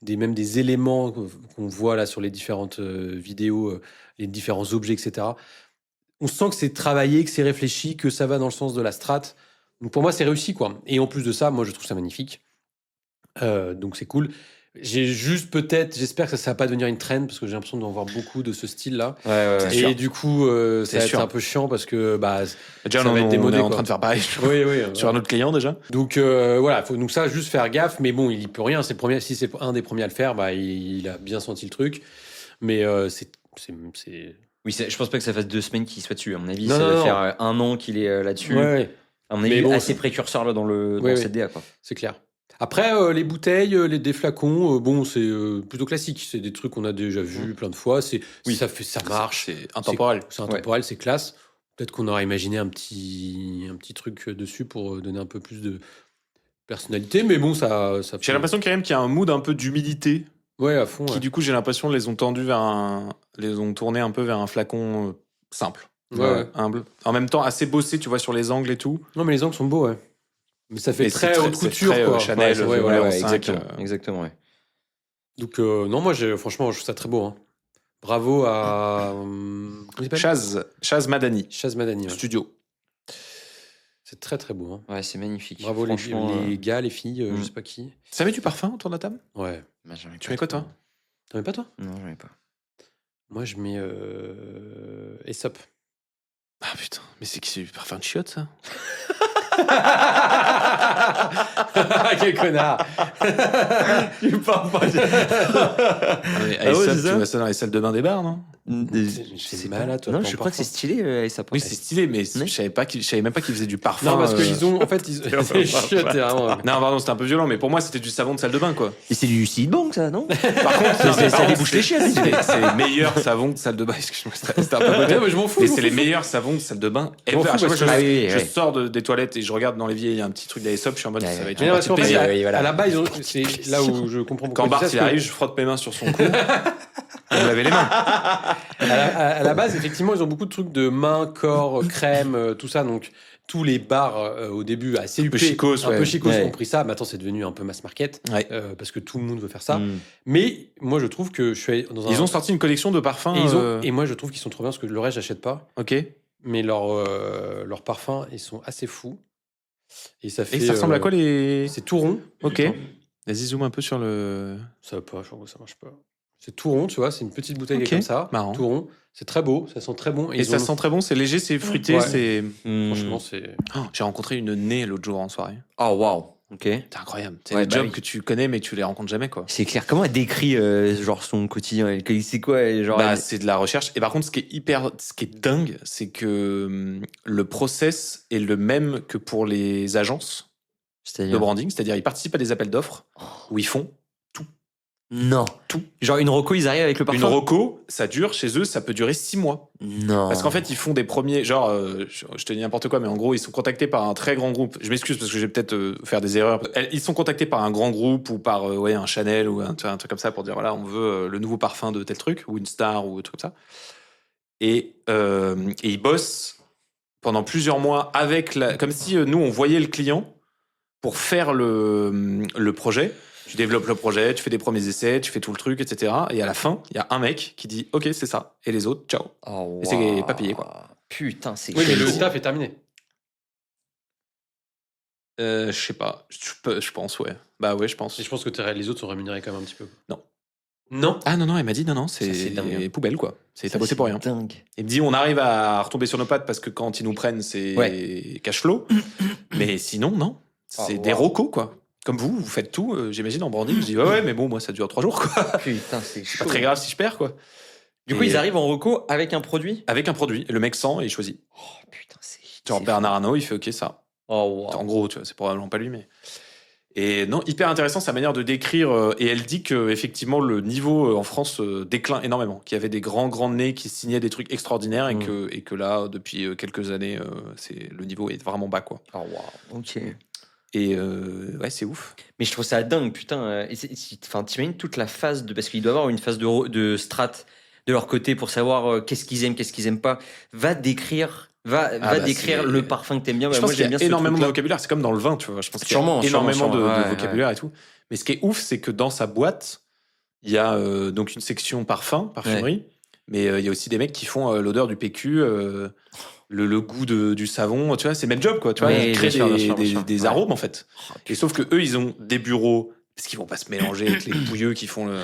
même des éléments qu'on voit là sur les différentes vidéos, les différents objets, etc. On sent que c'est travaillé, que c'est réfléchi, que ça va dans le sens de la strat. Donc pour moi, c'est réussi, quoi. Et en plus de ça, moi, je trouve ça magnifique. Donc c'est cool. J'ai juste j'espère que ça va pas devenir une trend parce que j'ai l'impression d'en voir beaucoup de ce style-là. Ouais. Et sûr. du coup, ça va être sûr. un peu chiant parce que Déjà, ça va être on démodé, est en quoi. train de faire pareil oui, sur un autre client déjà. Donc voilà, faut donc ça juste faire gaffe. Mais bon, il y peut rien. Si c'est un des premiers à le faire, il a bien senti le truc. Mais c'est Oui, je pense pas que ça fasse 2 semaines qu'il soit dessus. À mon avis, Non, ça non, va non. faire 1 an qu'il est là-dessus. ouais, À mon Mais avis, bon, assez c'est- précurseur là dans Oui, cette DA, quoi. c'est clair. Après, les bouteilles, des flacons, bon, c'est plutôt classique. C'est des trucs qu'on a déjà vus plein de fois. Ça marche. C'est intemporel. C'est intemporel, c'est classe. Peut-être qu'on aurait imaginé un petit truc dessus pour donner un peu plus de personnalité. Mais bon, ça J'ai fait... l'impression quand même qu'il y a un mood un peu d'humidité Ouais, à fond. qui Ouais. du coup j'ai l'impression les ont tournés un peu vers un flacon simple, Ouais. humble. En même temps assez bossé, tu vois, sur les angles et tout. Non, mais les angles sont beaux, ouais. Mais ça fait Mais très c'est haute c'est couture, très, quoi. Chanel, Ouais, voilà, ouais. en 5, exactement, ouais. Donc, non, moi, franchement, je trouve ça très beau. Hein. Bravo à... comment il s'appelle Chaz Madani, Chaz Madani. Ouais. studio. C'est très, très beau. Hein. Ouais, c'est magnifique. Bravo Franchement, les gars, les filles, je mm. sais pas qui. Ça met du parfum autour de la table? Ouais. bah, j'en ai Tu pas mets quoi trop. toi? T'en mets pas, toi? Non, j'en ai pas. Moi, je mets Aesop. Ah putain, mais c'est qui, c'est du parfum de chiotte ça? Quel connard. Tu parles pas. Aesop, c'est tu ça vois ça dans les salles de bain des bars, non? C'est malade, toi. Non, ton je crois que c'est parfum. stylé, ça. Oui, c'est stylé, mais je savais même pas qu'ils faisaient du parfum. Non, parce qu'ils ont... En fait, c'est chiottes, vraiment... Non, pardon, c'était un peu violent, mais pour moi, c'était du savon de salle de bain, quoi. Et c'est du Seedbank, ça, non? Par contre, ça débouche les chiens. C'est les meilleurs savons de salle de bain. Excuse-moi, c'était un peu moderne. Non, mais je m'en fous. Mais c'est les meilleurs savons de salle de bain. Je m'en fous À chaque parce fois, que- je ouais. sors des toilettes et je regarde dans l'évier, il y a un petit truc d'Aesop, je suis en mode, Ouais, ça va ouais. être Mais une non, parce partie qu'en fait, plaisir. Oui, voilà. à la base, c'est là où je comprends pourquoi Quand ils Bart disent ça, il parce que arrive, je frotte mes mains sur son cou. Il me lavait les mains. à la base, effectivement, ils ont beaucoup de trucs de main, corps, crème, tout ça. Donc, tous les bars au début assez Un peu huppés, chicos, un peu ouais. chicos Ouais. ont pris ça. Maintenant, c'est devenu un peu mass market Ouais. parce que tout le monde veut faire ça. Mm. Mais moi, je trouve que je suis allé dans un. Ils ont sorti une collection de parfums. Et moi, je trouve qu'ils sont trop bien parce que le reste, j'achète pas. Ok. Mais leurs parfums, ils sont assez fous. Et ça fait. Et ça ressemble à quoi les. C'est tout rond. Ok. Vas-y, zoom un peu sur le. Ça va pas, je crois que ça marche pas. C'est tout rond, tu vois, c'est une petite bouteille qui est Ok, comme ça, marrant. tout rond. C'est très beau, ça sent très bon. Et ça sent très bon, c'est léger, c'est fruité, Ouais. c'est. Franchement, c'est. Oh, j'ai rencontré une nez l'autre jour en soirée. Oh, waouh. Ok. C'est incroyable. C'est Ouais, des bah jobs oui. que tu connais mais que tu les rencontres jamais, quoi. C'est clair. Comment elle décrit genre son quotidien? C'est quoi genre Bah, c'est de la recherche. Et par contre, ce qui est dingue, c'est que le process est le même que pour les agences de c'est-à-dire branding, c'est-à-dire ils participent à des appels d'offres où ils font non. Tout. Genre une reco, ils arrivent avec le parfum. une reco, ça dure chez eux, ça peut durer 6 mois. Non. Parce qu'en fait, ils font des premiers, genre, je te dis n'importe quoi, mais en gros, ils sont contactés par un très grand groupe. Je m'excuse parce que je vais peut-être faire des erreurs. Ils sont contactés par un grand groupe ou par un Chanel ou un truc comme ça pour dire voilà, on veut le nouveau parfum de tel truc ou une star ou un truc comme ça. Et ils bossent pendant plusieurs mois avec comme si nous on voyait le client pour faire le projet. Tu développes le projet, tu fais des premiers essais, tu fais tout le truc, etc. Et à la fin, il y a un mec qui dit OK, c'est ça. Et les autres, ciao. Oh, Et c'est waouh. pas payé, quoi. Putain, c'est Oui, mais le crazy. taf est terminé. Je sais pas. Je pense, ouais. Bah ouais, je pense. Et je pense que les autres sont rémunérés quand même un petit peu. Non. Non. Ah non, elle m'a dit non, c'est Ça, c'est dingue. poubelle, quoi. Ça, T'as bossé pour rien. Dingue. Il me dit on arrive à retomber sur nos pattes parce que quand ils nous prennent, c'est cash flow. Mais sinon, non. C'est Oh, des wow. rocos, quoi. Comme vous faites tout, j'imagine, en branding. Je dis ouais, mais bon, moi, ça dure 3 jours, quoi. Putain, c'est C'est chaud. pas très grave si je perds, quoi. Du coup, Et ils arrivent en reco avec un produit. avec un produit. Et le mec sent et il choisit. Oh putain, c'est. Genre c'est Bernard Arnault, il fait OK, ça. fou. Oh wow. En gros, tu vois, c'est probablement pas lui, mais. Et non, hyper intéressant sa manière de décrire. Et elle dit que effectivement le niveau en France décline énormément. Qu'il y avait des grands nez qui signaient des trucs extraordinaires et que là, depuis quelques années, le niveau est vraiment bas, quoi. Oh, wow. Ok. Et ouais, c'est ouf. Mais je trouve ça dingue, putain. Enfin, t'imagines toute la phase de. Parce qu'il doit y avoir une phase de strat de leur côté pour savoir qu'est-ce qu'ils aiment, qu'est-ce qu'ils aiment pas. Va décrire le parfum que t'aimes bien. Je pense moi, qu'il y j'aime bien a ce énormément de truc-là. vocabulaire. C'est comme dans le vin, tu vois. Je pense qu'il y a Sûrement, énormément de ouais, vocabulaire et tout. Mais ce qui est ouf, c'est que dans sa boîte, il y a donc une section parfumerie. Mais il y a aussi des mecs qui font l'odeur du PQ, le goût du savon. Tu vois, c'est le même job, quoi. Tu vois, Oui, ils créent bien sûr. des arômes, en fait. Et sauf que eux, ils ont des bureaux. Parce qu'ils vont pas se mélanger avec les pouilleux qui font le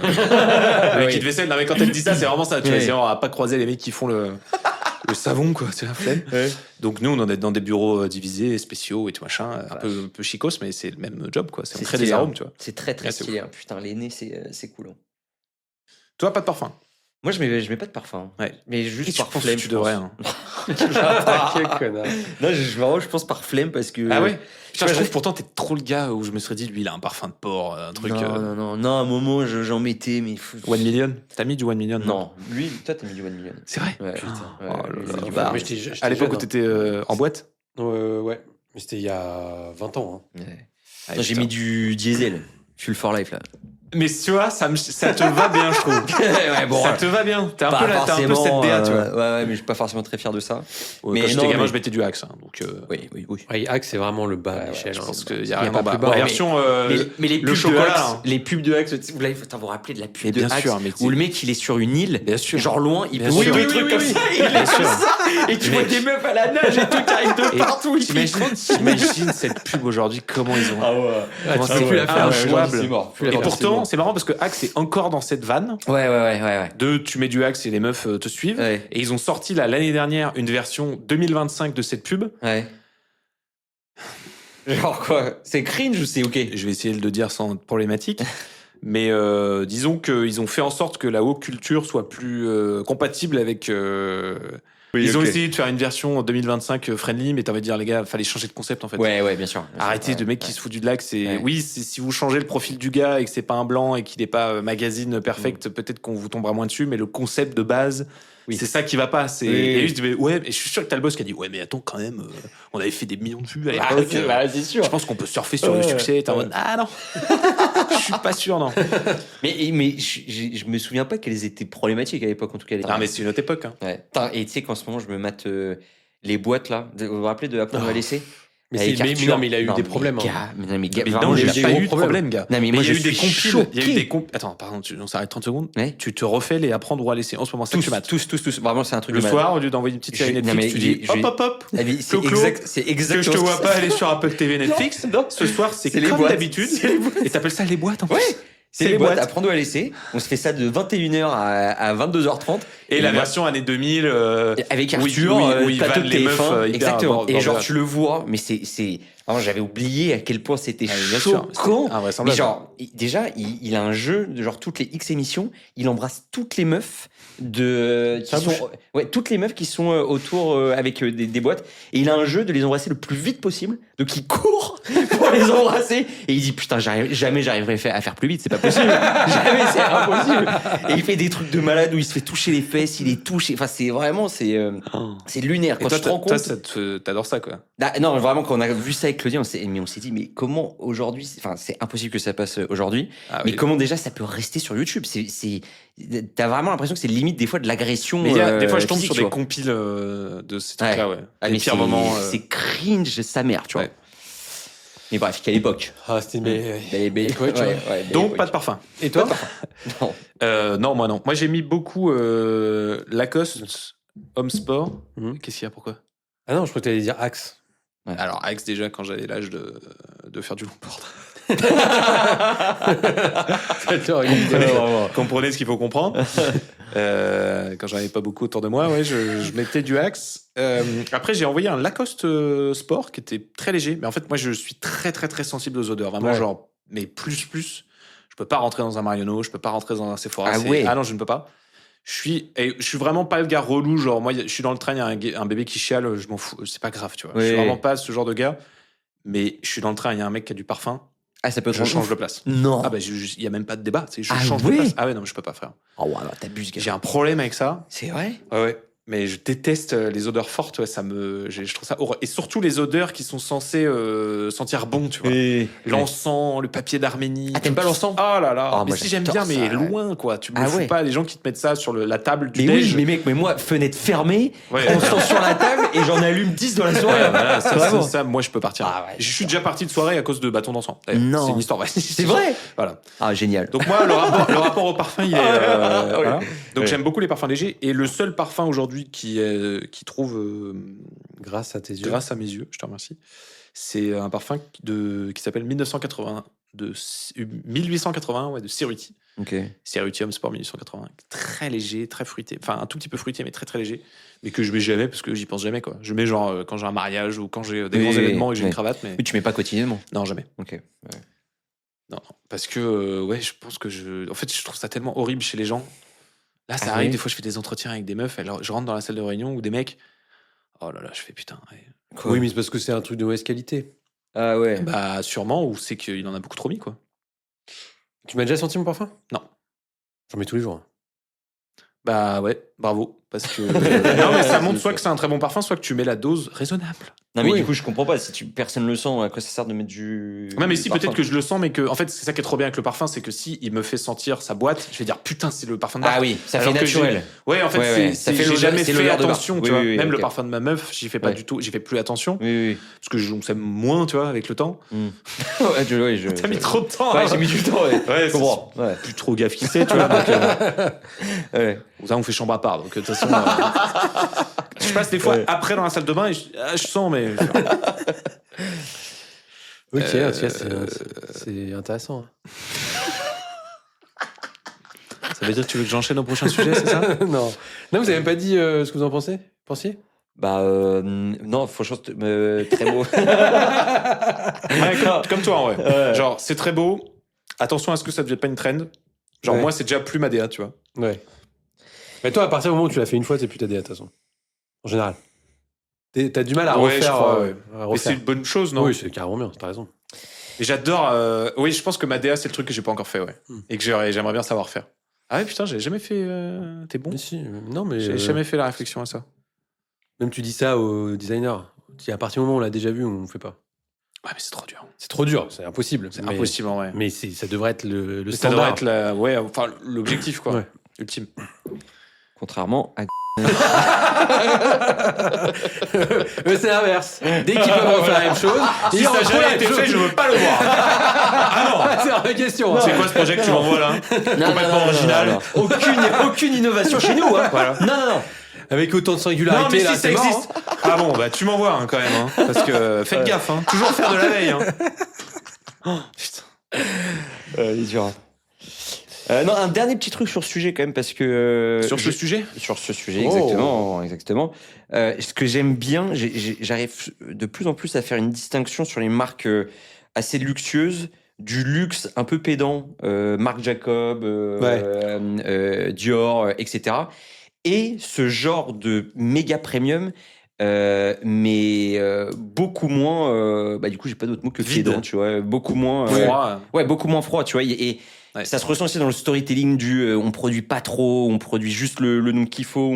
mec qui de vaisselle. Non, mais quand elle dit ça, c'est vraiment ça. Tu vois, c'est vraiment, on va pas croiser les mecs qui font le savon, quoi. C'est la flemme. Donc nous, on est dans des bureaux divisés, spéciaux et tout machin. Un peu chicos, mais c'est le même job, quoi. On crée des arômes, tu vois. C'est très Ouais, c'est stylé. Putain, les nez, c'est cool. Hein. Toi, pas de parfum. Moi, je mets pas de parfum. Ouais. Mais juste Je par pense flemme. que tu devrais. Hein. Quel connard. Non, je pense par flemme parce que. Ah ouais. Putain, je Ouais, trouve pourtant t'es trop le gars où je me serais dit lui il a un parfum de porc, un truc. Non, à un moment j'en mettais, mais. 1 million. T'as mis du 1 million? Non, lui, toi t'as mis du 1 million. C'est vrai. Ouais, Putain. ouais, Oh là lui, là. c'est du Bah, bar. Mais j'étais à l'époque où jeune, t'étais en boîte. Ouais. Mais c'était il y a 20 ans. Hein. Ouais. Ah, Non, j'ai putain. mis du diesel. Fuel for life là. Mais tu vois, ça te va bien, je trouve. Ouais, bon, Ça te va bien. T'as un peu pas t'as un peu cette forcément, DA, tu vois. Ouais, mais je suis pas forcément très fier de ça. Ouais, mais quand j'étais non, gamin, mais- je mettais du Axe. Hein, donc, Oui. Ouais, Axe, c'est vraiment le bas de Ouais, l'échelle. je hein. pense qu'il Il y a rien pas en bas. plus bas. En Ouais, version. Mais les le pubs chocolat, de Axe, hein. les pubs de Axe, vous vous rappelez de la pub Mais de bien Axe sûr, mais où le mec il est sur une île, Bien sûr. genre loin, il Bien peut sûr. des Oui, trucs oui, comme oui, ça, oui. il est Bien comme sûr. ça, et tu vois Mais- des meufs à la nage et tout qui arrivent de Et partout. il fait- T'imagines cette pub aujourd'hui, comment ils ont. Ah ouais. Comment tu peux plus la faire. injouable. C'est mort. Plus la Et faire, c'est pourtant, mort. c'est marrant parce que Axe est encore dans cette vanne Ouais. de tu mets du Axe et les meufs te suivent. Ouais. Et ils ont sorti l'année dernière une version 2025 de cette pub. Ouais. Genre quoi? C'est cringe ou c'est ok? Je vais essayer de le dire sans problématique. Mais disons qu'ils ont fait en sorte que la haute culture soit plus compatible avec. Ils ont essayé de faire une version 2025 friendly, mais t'avais dire les gars, fallait changer de concept en fait. Ouais, bien sûr. Arrêtez de mec qui se fout du lac. C'est Ouais. oui, si vous changez le profil du gars et que c'est pas un blanc et qu'il n'est pas magazine perfect, peut-être qu'on vous tombera moins dessus. Mais le concept de base, Oui. c'est ça qui va pas. C'est Oui. et lui, je dis, mais ouais, et je suis sûr que t'as le boss qui a dit ouais, mais attends quand même, on avait fait des millions de vues à l'époque. C'est sûr. Je pense qu'on peut surfer sur le Ouais. succès. T'es en mode ah non, je suis pas sûr non. Mais je me souviens pas qu'elles étaient problématiques à l'époque en tout cas. Ah mais c'est une autre époque. Hein. Ouais. Putain, et tu sais qu'en ce moment, je me mate les boîtes là. Vous vous rappelez de Après on va laisser Mais, Avec mais Arthur. non, mais il a eu Non, des mais problèmes. hein. gars, mais non, mais gars, Mais vraiment, non, j'ai j'ai pas pas eu eu de problème, gars. Non, mais moi, il y a je eu des suis compiles. Il y a eu choqué. des Attends, pardon, on s'arrête 30 secondes. Ouais. Tu te refais les apprendre ou à laisser en ce moment. C'est ça que tu mates. Tous. Vraiment, c'est un truc Le de malade. soir, au lieu d'envoyer une petite série Je- non, Netflix, mais tu j'ai- dis je vais- hop. Ah, mais c'est Clo-clo, exact, c'est Que exactement je te vois ça. pas aller sur Apple TV Netflix. Non. Ce soir, c'est C'est les comme boîtes. d'habitude. C'est les boîtes. Et t'appelles ça les boîtes en fait. Ouais. C'est les boîtes boîtes. à prendre ou à laisser. On se fait ça de 21h à 22h30. Et la moi, version années 2000. avec où Arthur, où ils plateau vannent de les meufs, TF1, hyper exactement. Et genre borderline. tu le vois, mais c'est vraiment j'avais oublié à quel point c'était Ah, bien sûr. choquant. C'était invraisemblable. Mais genre déjà il a un jeu de genre toutes les X émissions, il embrasse toutes les meufs qui Ça sont bouge. toutes les meufs qui sont autour avec des boîtes et il a un jeu de les embrasser le plus vite possible. Donc il court pour les embrasser et il dit putain jamais j'arriverai à faire plus vite, c'est pas possible. Jamais c'est impossible. Et il fait des trucs de malade où il se fait toucher les fesses, il est touché. Enfin c'est vraiment c'est lunaire Et quand toi, tu te rends toi, compte. t'adores ça quoi. Ah, non, vraiment, quand on a vu ça avec Claudie, on s'est dit, mais comment aujourd'hui, enfin, c'est impossible que ça passe aujourd'hui, Ah mais oui. comment déjà ça peut rester sur YouTube? T'as vraiment l'impression que c'est limite des fois de l'agression. Mais des fois, je tombe physique, sur tu des vois. compiles de ces trucs-là, ouais. Ah, Les mais pires moments. c'est cringe sa mère, tu vois. Ouais. Mais bref, quelle époque. Ah, c'était. Belle époque, ouais. Donc, pas de parfum. Et toi? Non. Non, moi non. Moi, j'ai mis beaucoup Lacoste, Homme Sport. Mhm. Qu'est-ce qu'il y a, pourquoi Ah non, je crois que t'allais dire Axe. Alors, Axe, déjà, quand j'avais l'âge de faire du long port. Comprenez ce qu'il faut comprendre. Quand j'en avais pas beaucoup autour de moi, ouais, je mettais du Axe. Après, j'ai envoyé un Lacoste Sport qui était très léger. Mais en fait, moi, je suis très, très, très sensible aux odeurs. Vraiment, Ouais. genre, mais plus. Je peux pas rentrer dans un Marionneau, je peux pas rentrer dans un Sephora. Ah ouais. Ah non, je ne peux pas. Je suis vraiment pas le gars relou. Genre, moi, je suis dans le train, il y a un bébé qui chiale, je m'en fous. C'est pas grave, tu vois. Je suis Ouais. vraiment pas ce genre de gars. Mais je suis dans le train, il y a un mec qui a du parfum. Ah, ça peut être Je change de place. Non. Ah bah il y a même pas de débat, c'est je Ah change ouais de place. Ah ouais non, mais je peux pas frère. Oh, ouais, alors t'abuses, gars. J'ai un problème avec ça. C'est vrai? Ouais. Mais je déteste les odeurs fortes, ouais, je trouve ça horrible. Et surtout les odeurs qui sont censées sentir bon, tu vois. L'encens, le papier d'Arménie. Ah, t'aimes pas l'encens? Oh là là. Oh, mais moi, si j'aime j'adore bien, mais ça, ouais. loin, quoi. Tu me Ah fous ouais. pas les gens qui te mettent ça sur la table du Mais déj. oui, mais mec, mais moi, fenêtre fermée, Ouais. encens sur la table et j'en allume 10 dans la soirée. Ouais, voilà, Vraiment. ça, moi, je peux partir. Ah ouais, je suis déjà parti de soirée à cause de bâtons d'encens. D'ailleurs, Non. C'est une histoire vraie. C'est vrai? Voilà. Ah, génial. Donc moi, le rapport au parfum, il est. Voilà. Donc Ouais. j'aime beaucoup les parfums légers. Et le seul parfum aujourd'hui qui trouve, Grâce à tes yeux. grâce à mes yeux, je te remercie, c'est un parfum qui s'appelle 1880, ouais, de Cerruti. Ok. Cerruti Homme Sport 1880. Très léger, très fruité. Enfin, un tout petit peu fruité, mais très très léger. Mais que je mets jamais parce que j'y pense jamais, quoi. Je mets genre quand j'ai un mariage ou quand j'ai des Oui, grands oui, événements et que j'ai oui. une cravate, mais Mais tu mets pas quotidiennement. non, jamais. Ok. Ouais. Non, non. Parce que, ouais, je pense que en fait, je trouve ça tellement horrible chez les gens. Là, ça Ah arrive, oui. des fois, je fais des entretiens avec des meufs, alors je rentre dans la salle de réunion ou des mecs. Oh là là, je fais putain. Ouais. Quoi? Oui, mais c'est parce que c'est un truc de mauvaise qualité. Ah ouais. Bah, sûrement, ou c'est qu'il en a beaucoup trop mis, quoi. Tu m'as déjà senti mon parfum? Non. J'en mets tous les jours. Hein. Bah ouais, bravo. Parce que. Non, mais ça montre soit que c'est un très bon parfum, soit que tu mets la dose raisonnable. Non, mais Oui. du coup, je comprends pas. Si personne le sent, à quoi ça sert de mettre du. Ouais, mais du si, parfum? peut-être que je le sens, mais que. En fait, c'est ça qui est trop bien avec le parfum, c'est que si il me fait sentir sa boîte, je vais dire putain, c'est le parfum de marque. Ah oui, ça fait Alors que naturel. Ouais, en fait, Ouais, ouais, ça fait j'ai l'odeur- jamais c'est fait l'odeur de marque. attention, Oui, tu vois. oui, oui, Même ok. le parfum de ma meuf, j'y fais pas Ouais. du tout, j'y fais plus attention. Oui, Parce que on s'aime moins, tu vois, avec le temps. oui. Ouais, T'as mis trop de temps. Ouais, hein. j'ai mis du temps, ouais. Ouais, Je comprends. Ouais. plus trop gaffe qui sait, tu vois. Donc, Ouais. ça, on fait chambre à part. Donc, de toute façon, je passe des fois Ouais. après dans la salle de bain et je sens, mais. Ok, en tout cas, c'est intéressant. Ça veut dire que tu veux que j'enchaîne au prochain sujet, c'est ça? Non. Non, vous avez même pas dit ce que vous en pensiez? Bah, non, franchement, très beau. Ouais, comme toi, en vrai. Ouais. Genre, c'est très beau. Attention à ce que ça ne devienne pas une trend. Genre, Ouais. moi, c'est déjà plus ma DA, tu vois. Ouais. Mais toi, à partir du moment où tu l'as fait une fois, c'est plus ta DA, de toute façon. En général. T'as du mal à Ouais, je refaire. crois, ouais. à Mais refaire. c'est une bonne chose, non? Oui, c'est carrément bien, t'as raison. Et j'adore. Oui, je pense que ma DA, c'est le truc que j'ai pas encore fait, ouais. Et que j'aimerais bien savoir faire. Ah ouais, putain, j'ai jamais fait. T'es bon? Mais si, non, mais. J'ai jamais fait la réflexion à ça. Même tu dis ça aux designers. À partir du moment où on l'a déjà vu, on ne fait pas. Ouais, mais c'est trop dur. C'est trop dur, c'est impossible. C'est Mais- impossible, en vrai. Mais ça devrait être le Mais ça standard. devrait être ouais, enfin, l'objectif, quoi. Ouais. Ultime. Contrairement à. Mais c'est l'inverse. Dès qu'ils peuvent refaire la même chose, Si ils ça refont n'a jamais la été même fait, chose. je veux pas le voir. Ah C'est la vraie question. hein. non. C'est quoi ce projet que tu m'envoies là? Complètement original. Aucune innovation chez nous, hein. Voilà. Non. Avec autant de Non, singularité, mais là, si ça c'est mort, existe. Ah bon, bah tu m'envoies quand même, hein, parce que faites gaffe, hein. Toujours faire de la veille. Hein. Putain. Il est dur. Non, un dernier petit truc sur ce sujet quand même, parce que. Sur ce sujet? Sur ce sujet, Oh. exactement. Ce que j'aime bien, j'arrive de plus en plus à faire une distinction sur les marques assez luxueuses, du luxe un peu pédant, Marc Jacob, Dior, etc. Et ce genre de méga premium, mais beaucoup moins. Du coup, j'ai pas d'autre mot que Vide. pédant, tu vois. Beaucoup moins. Froid. Ouais, beaucoup moins froid, tu vois. Et Ouais. ça se ressent aussi dans le storytelling du on produit pas trop, on produit juste le nombre qu'il faut.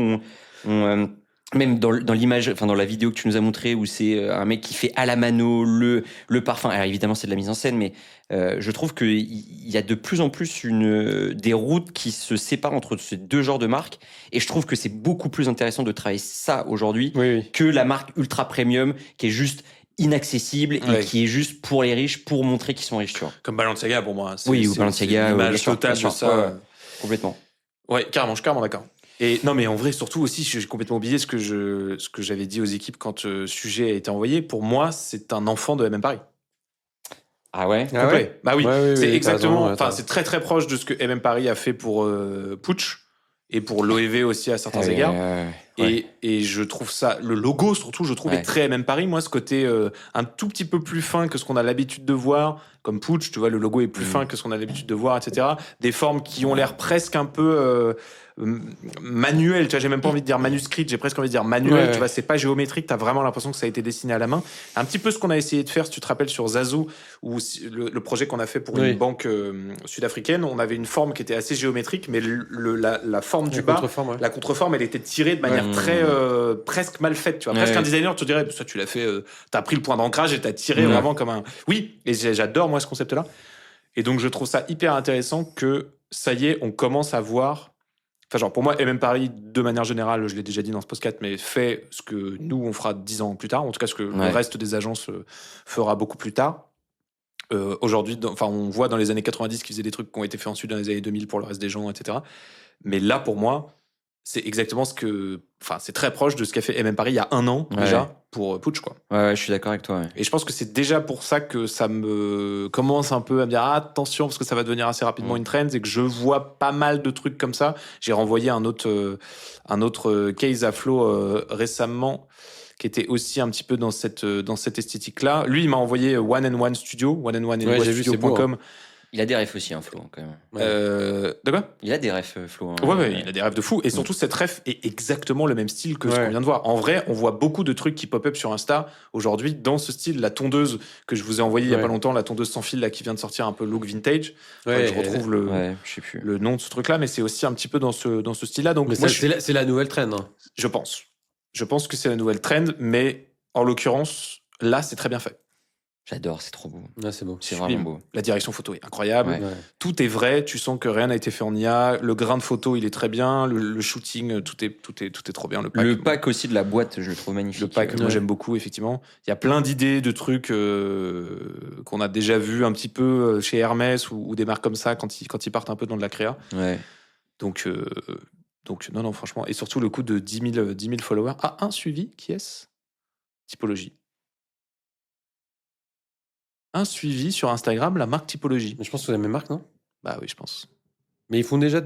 Même dans l'image, enfin dans la vidéo que tu nous as montré où c'est un mec qui fait à la mano le parfum. Alors évidemment, c'est de la mise en scène, mais je trouve qu'il y a de plus en plus des routes qui se séparent entre ces deux genres de marques. Et je trouve que c'est beaucoup plus intéressant de travailler ça aujourd'hui Oui. que la marque ultra premium qui est juste inaccessible et Ouais. qui est juste pour les riches, pour montrer qu'ils sont riches, tu vois. Comme Balenciaga pour moi. Oui, ou Balenciaga, L'image bien sûr, totale bien sûr. de ça. Ouais. Complètement. Ouais, carrément, je suis carrément d'accord. Et non, mais en vrai, surtout aussi, j'ai complètement oublié ce que j'avais dit aux équipes quand le sujet a été envoyé. Pour moi, c'est un enfant de MM Paris. Ah ouais. Ah Complet. ouais. Bah oui, Ouais, c'est t'as exactement. raison, ouais, Enfin, t'as c'est très très proche de ce que MM Paris a fait pour Putsch et pour l'OEV aussi à certains égards. Et je trouve ça, le logo surtout, je trouve est très MM Paris. Moi, ce côté un tout petit peu plus fin que ce qu'on a l'habitude de voir, comme Pooch, tu vois, le logo est plus fin que ce qu'on a l'habitude de voir, etc. Des formes qui ont l'air presque un peu manuelles. Tu vois, j'ai même pas envie de dire manuscrite, j'ai presque envie de dire manuel. Tu vois, c'est pas géométrique. T'as vraiment l'impression que ça a été dessiné à la main. Un petit peu ce qu'on a essayé de faire, si tu te rappelles, sur Zazo, ou le projet qu'on a fait pour une banque sud-africaine. On avait une forme qui était assez géométrique, mais la forme du bas, la contreforme, elle était tirée de manière très presque mal faite. Tu vois, presque un designer, tu dirais, ça, tu l'as fait. T'as pris le point d'ancrage et t'as tiré vraiment comme un. Oui, et j'adore moi ce concept-là. Et donc je trouve ça hyper intéressant que ça y est, on commence à voir. Enfin, genre, pour moi, MM Paris, de manière générale, je l'ai déjà dit dans ce podcast, mais fait ce que nous, on fera 10 ans plus tard, en tout cas ce que le reste des agences fera beaucoup plus tard. Aujourd'hui, on voit dans les années 90 qu'ils faisaient des trucs qui ont été faits ensuite dans les années 2000 pour le reste des gens, etc. Mais là, pour moi, c'est exactement ce que... Enfin, c'est très proche de ce qu'a fait MM Paris il y a 1 an, déjà, pour Pooch, quoi. Ouais, je suis d'accord avec toi. Ouais. Et je pense que c'est déjà pour ça que ça me commence un peu à me dire attention, parce que ça va devenir assez rapidement une trend, et que je vois pas mal de trucs comme ça. J'ai renvoyé un autre case à Flo récemment, qui était aussi un petit peu dans cette esthétique-là. Lui, il m'a envoyé One and One Studio, One and One studio.com. Il a des refs aussi, Flo, quand même. De quoi ? Il a des refs, Flo. Ouais, il a des refs de fou. Et surtout, cette ref est exactement le même style que ce qu'on vient de voir. En vrai, on voit beaucoup de trucs qui pop-up sur Insta aujourd'hui dans ce style. La tondeuse que je vous ai envoyée il y a pas longtemps, la tondeuse sans fil là, qui vient de sortir un peu look vintage. Je retrouve le nom de ce truc-là, mais c'est aussi un petit peu dans ce style-là. Donc, mais c'est la nouvelle trend. Hein. Je pense. Je pense que c'est la nouvelle trend, mais en l'occurrence, là, c'est très bien fait. J'adore, c'est trop beau. Ouais, c'est beau. C'est vraiment beau. La direction photo est incroyable. Tout est vrai. Tu sens que rien n'a été fait en IA. Le grain de photo, il est très bien. Le shooting, tout est trop bien. Le pack aussi de la boîte, je le trouve magnifique. Le pack, moi, j'aime beaucoup, effectivement. Il y a plein d'idées, de trucs qu'on a déjà vu un petit peu chez Hermès ou des marques comme ça quand ils partent un peu dans de la créa. Ouais. Donc, non, franchement. Et surtout, le coup de 10 000 followers. Ah, un suivi, qui est-ce ? Typologie. Un suivi sur Instagram, la marque Typologie. Mais je pense que c'est la même marque, non ? Bah oui, je pense. Mais ils font déjà.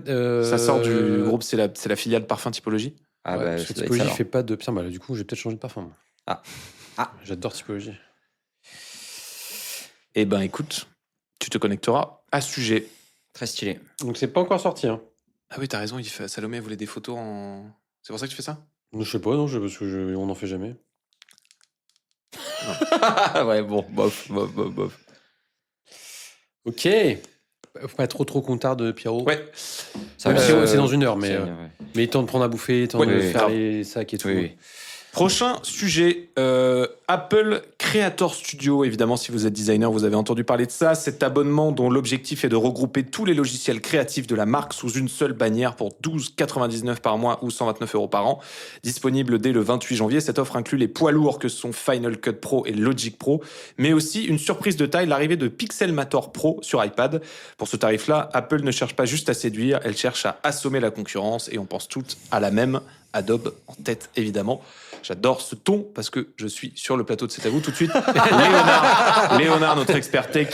Ça sort du groupe, c'est la filiale Parfum Typologie. Ah ouais, parce que Typologie fait pas de. Putain, bah là, du coup, j'ai peut-être changé de parfum. Ah. J'adore Typologie. Eh ben, écoute, tu te connecteras à ce sujet. Très stylé. Donc, c'est pas encore sorti. Hein. Ah oui, t'as raison, Salomé voulait des photos en. C'est pour ça que tu fais ça ? Je sais pas, non, parce que on n'en fait jamais. Ouais, bon, bof. Ok. Faut pas trop qu'on tarde, Pierrot. Ouais. C'est dans 1 heure, mais temps de prendre à bouffer, temps de faire les sacs et tout. Oui. Prochain sujet, Apple Creator Studio. Évidemment, si vous êtes designer, vous avez entendu parler de ça. Cet abonnement dont l'objectif est de regrouper tous les logiciels créatifs de la marque sous une seule bannière pour 12,99 par mois ou 129 € par an. Disponible dès le 28 janvier, cette offre inclut les poids lourds que sont Final Cut Pro et Logic Pro, mais aussi une surprise de taille, l'arrivée de Pixelmator Pro sur iPad. Pour ce tarif-là, Apple ne cherche pas juste à séduire, elle cherche à assommer la concurrence et on pense toutes à la même, Adobe en tête évidemment. J'adore ce ton parce que je suis sur le plateau de C'est à vous tout de suite. Léonard, notre expert tech,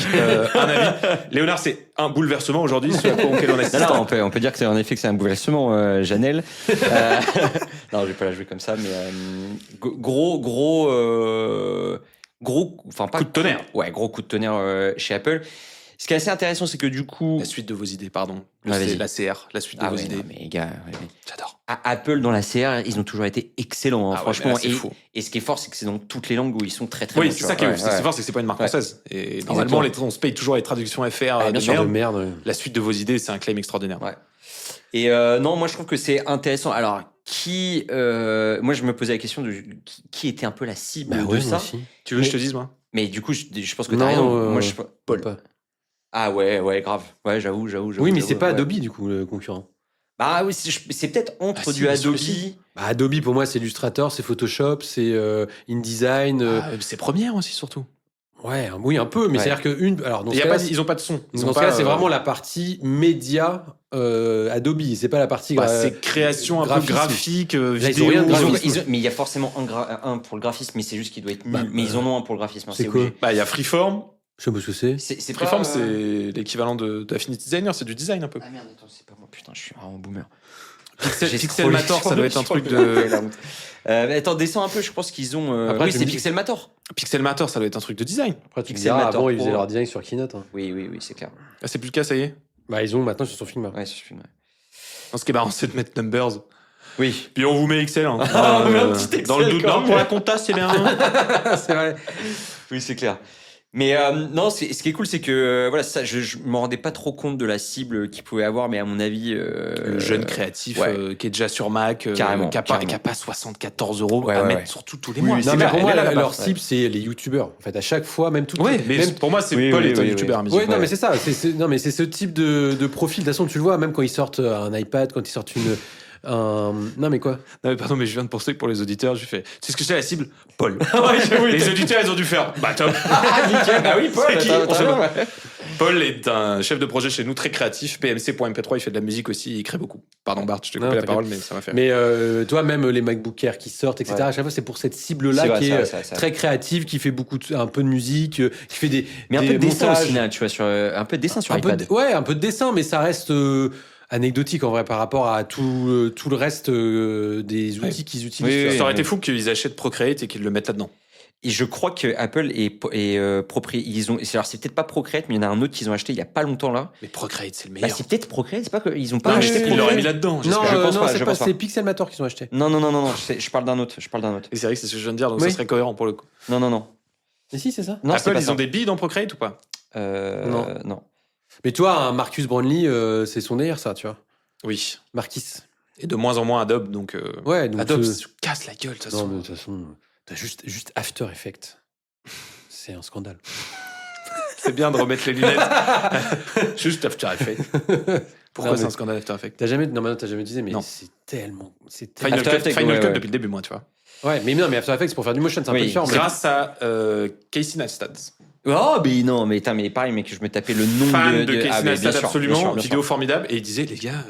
un avis. Léonard, c'est un bouleversement aujourd'hui, ce auquel on assiste. Non, on peut dire que c'est en effet que c'est un bouleversement, Janelle. Non, je vais pas la jouer comme ça, mais enfin pas coup de tonnerre. Gros coup de tonnerre chez Apple. Ce qui est assez intéressant, c'est que du coup... La suite de vos idées, pardon. La CR, la suite de vos idées. Non, mais les gars, j'adore. Apple, dans la CR, ils ont toujours été excellents, hein, franchement. Là, c'est fou. Et ce qui est fort, c'est que c'est dans toutes les langues où ils sont très très bons. Oui, c'est ça qui est fort, c'est que c'est pas une marque française. Et normalement, on se paye toujours les traductions FR de merde. La suite de vos idées, c'est un claim extraordinaire. Ouais. Et non, moi, je trouve que c'est intéressant. Alors, moi, je me posais la question de qui était un peu la cible de ça. Aussi. Tu veux que je te dise, moi ? Mais du coup, je pense que t'as raison. Moi, Paul. Ah ouais, grave. Ouais, j'avoue. Oui, mais c'est pas Adobe, du coup, le concurrent. Bah oui, c'est peut-être entre du Adobe. Adobe, pour moi, c'est Illustrator, c'est Photoshop, c'est InDesign. C'est Premiere aussi, surtout. Ouais, oui, un peu, mais c'est-à-dire que alors, ils ont pas de son. Dans ce cas, c'est vraiment la partie média Adobe, c'est pas la partie. C'est création un peu graphique, vidéo. Mais il y a forcément un pour le graphisme, mais c'est juste qu'il doit être nul. Mais ils en ont un pour le graphisme. C'est quoi ? Il y a Freeform. Je sais pas ce que c'est. Freeform, c'est l'équivalent d'Affinity Designer, c'est du design un peu. Ah merde, attends, c'est pas moi, putain, je suis vraiment boomer. J'ai Pixelmator, scrollé ça doit être un sur truc le- de. la honte. Mais attends, descends un peu, je pense qu'ils ont. Après, oui, je c'est me dis- Pixelmator. Pixelmator, ça doit être un truc de design. Après, tu me Pixelmator diras, avant, ils Pro. faisaient leur design sur Keynote. Hein. Oui, c'est clair. Ah, c'est plus le cas, ça y est. Bah, ils ont maintenant sur son film. Ouais, ça suffit. Ouais. Non, ce qui est marrant, c'est de mettre Numbers. Oui. Puis on vous met Excel. Hein. Ah, mais un petit Excel, dans le doute. quand Non, même. pour la compta, c'est bien. C'est vrai. Oui, c'est clair. Mais non, ce qui est cool, c'est que voilà, ça, je me rendais pas trop compte de la cible qu'il pouvait avoir, mais à mon avis, Le jeune créatif ouais. qui est déjà sur Mac, Carrément, qui a carrément. pas 74 euros Ouais, à ouais, mettre ouais. sur tous les Oui, mois. oui, Non, c'est mais clair. pour moi, Elle est là, leur là-bas. cible, c'est les youtubeurs. En fait, à chaque fois, même tout. Ouais, mais même- pour moi, c'est Oui, Paul oui, est un oui, youtubeur à oui. musique. Ouais, non, mais c'est ça. Non, mais c'est ce type de profil. De toute façon, tu le vois, même quand ils sortent un iPad, quand ils sortent non, mais quoi? Non, mais pardon, mais je viens de penser que pour les auditeurs, j'ai fait. C'est ce que c'est la cible Paul. j'avoue, Les auditeurs, ils ont dû faire. Bah, top. nickel. Bah oui, Paul. C'est qui t'as On sait raison, pas. ouais. Paul est un chef de projet chez nous très créatif. PMC.mp3, il fait de la musique aussi, il crée beaucoup. Pardon, Bart, je t'ai Non, coupé la t'inquiète. parole, mais ça m'a fait. rire. Mais toi, même les MacBook Air qui sortent, etc., Ouais. à chaque fois, c'est pour cette C'est cible-là vrai, qui c'est est vrai, c'est vrai. très créative, qui fait un peu de musique, qui fait des. Mais un des peu de dessin montages. aussi, là, tu vois, sur un peu de dessin sur Un peu iPad. ouais, un peu de dessin, mais ça reste anecdotique en vrai par rapport à tout le reste des outils Ouais. qu'ils utilisent. Oui, Ça aurait été fou qu'ils achètent Procreate et qu'ils le mettent là-dedans. Et je crois que Apple est ils ont. Alors c'est peut-être pas Procreate, mais il y en a un autre qu'ils ont acheté il y a pas longtemps là. Mais Procreate, c'est le Bah, meilleur. c'est peut-être Procreate, c'est pas qu'ils ont pas Non, mais acheté ils l'auraient Procreate. mis là-dedans. Non, j'espère. je pense non, pas, c'est je pas, pense pas. c'est Pixelmator qu'ils ont acheté. Non, je parle d'un autre. Et c'est vrai que c'est ce que je viens de dire, donc Oui. ça serait cohérent pour le coup. Non. Mais si, c'est ça. Non, c'est Apple, pas ils ça. ont des billes dans Procreate ou pas Non. Mais toi, un Marcus Brownlee, c'est son délire, ça, tu vois. Oui. Marquis. Et de moins en moins Adobe, donc. Ouais, donc. Adobe se casse la gueule, de toute Non, façon. mais de toute façon, t'as juste After Effects. C'est un scandale. C'est bien de remettre les lunettes. Juste After Effects. Pourquoi Non, c'est mais- un scandale After Effects T'as jamais utilisé, mais Non. c'est tellement. Final After Cut, Effects, Final Cut ouais. depuis le début, moi, tu vois. Ouais, mais non, mais After Effects, c'est pour faire du motion, c'est un Oui, peu différent. mais- Grâce à Casey Neistat. Oh, mais non, mais pareil, mec, je me tapais le nom Fan de Ah, Casey mais bien Neistat, sûr, absolument. bien sûr. Vidéo formidable. Et il disait, les gars,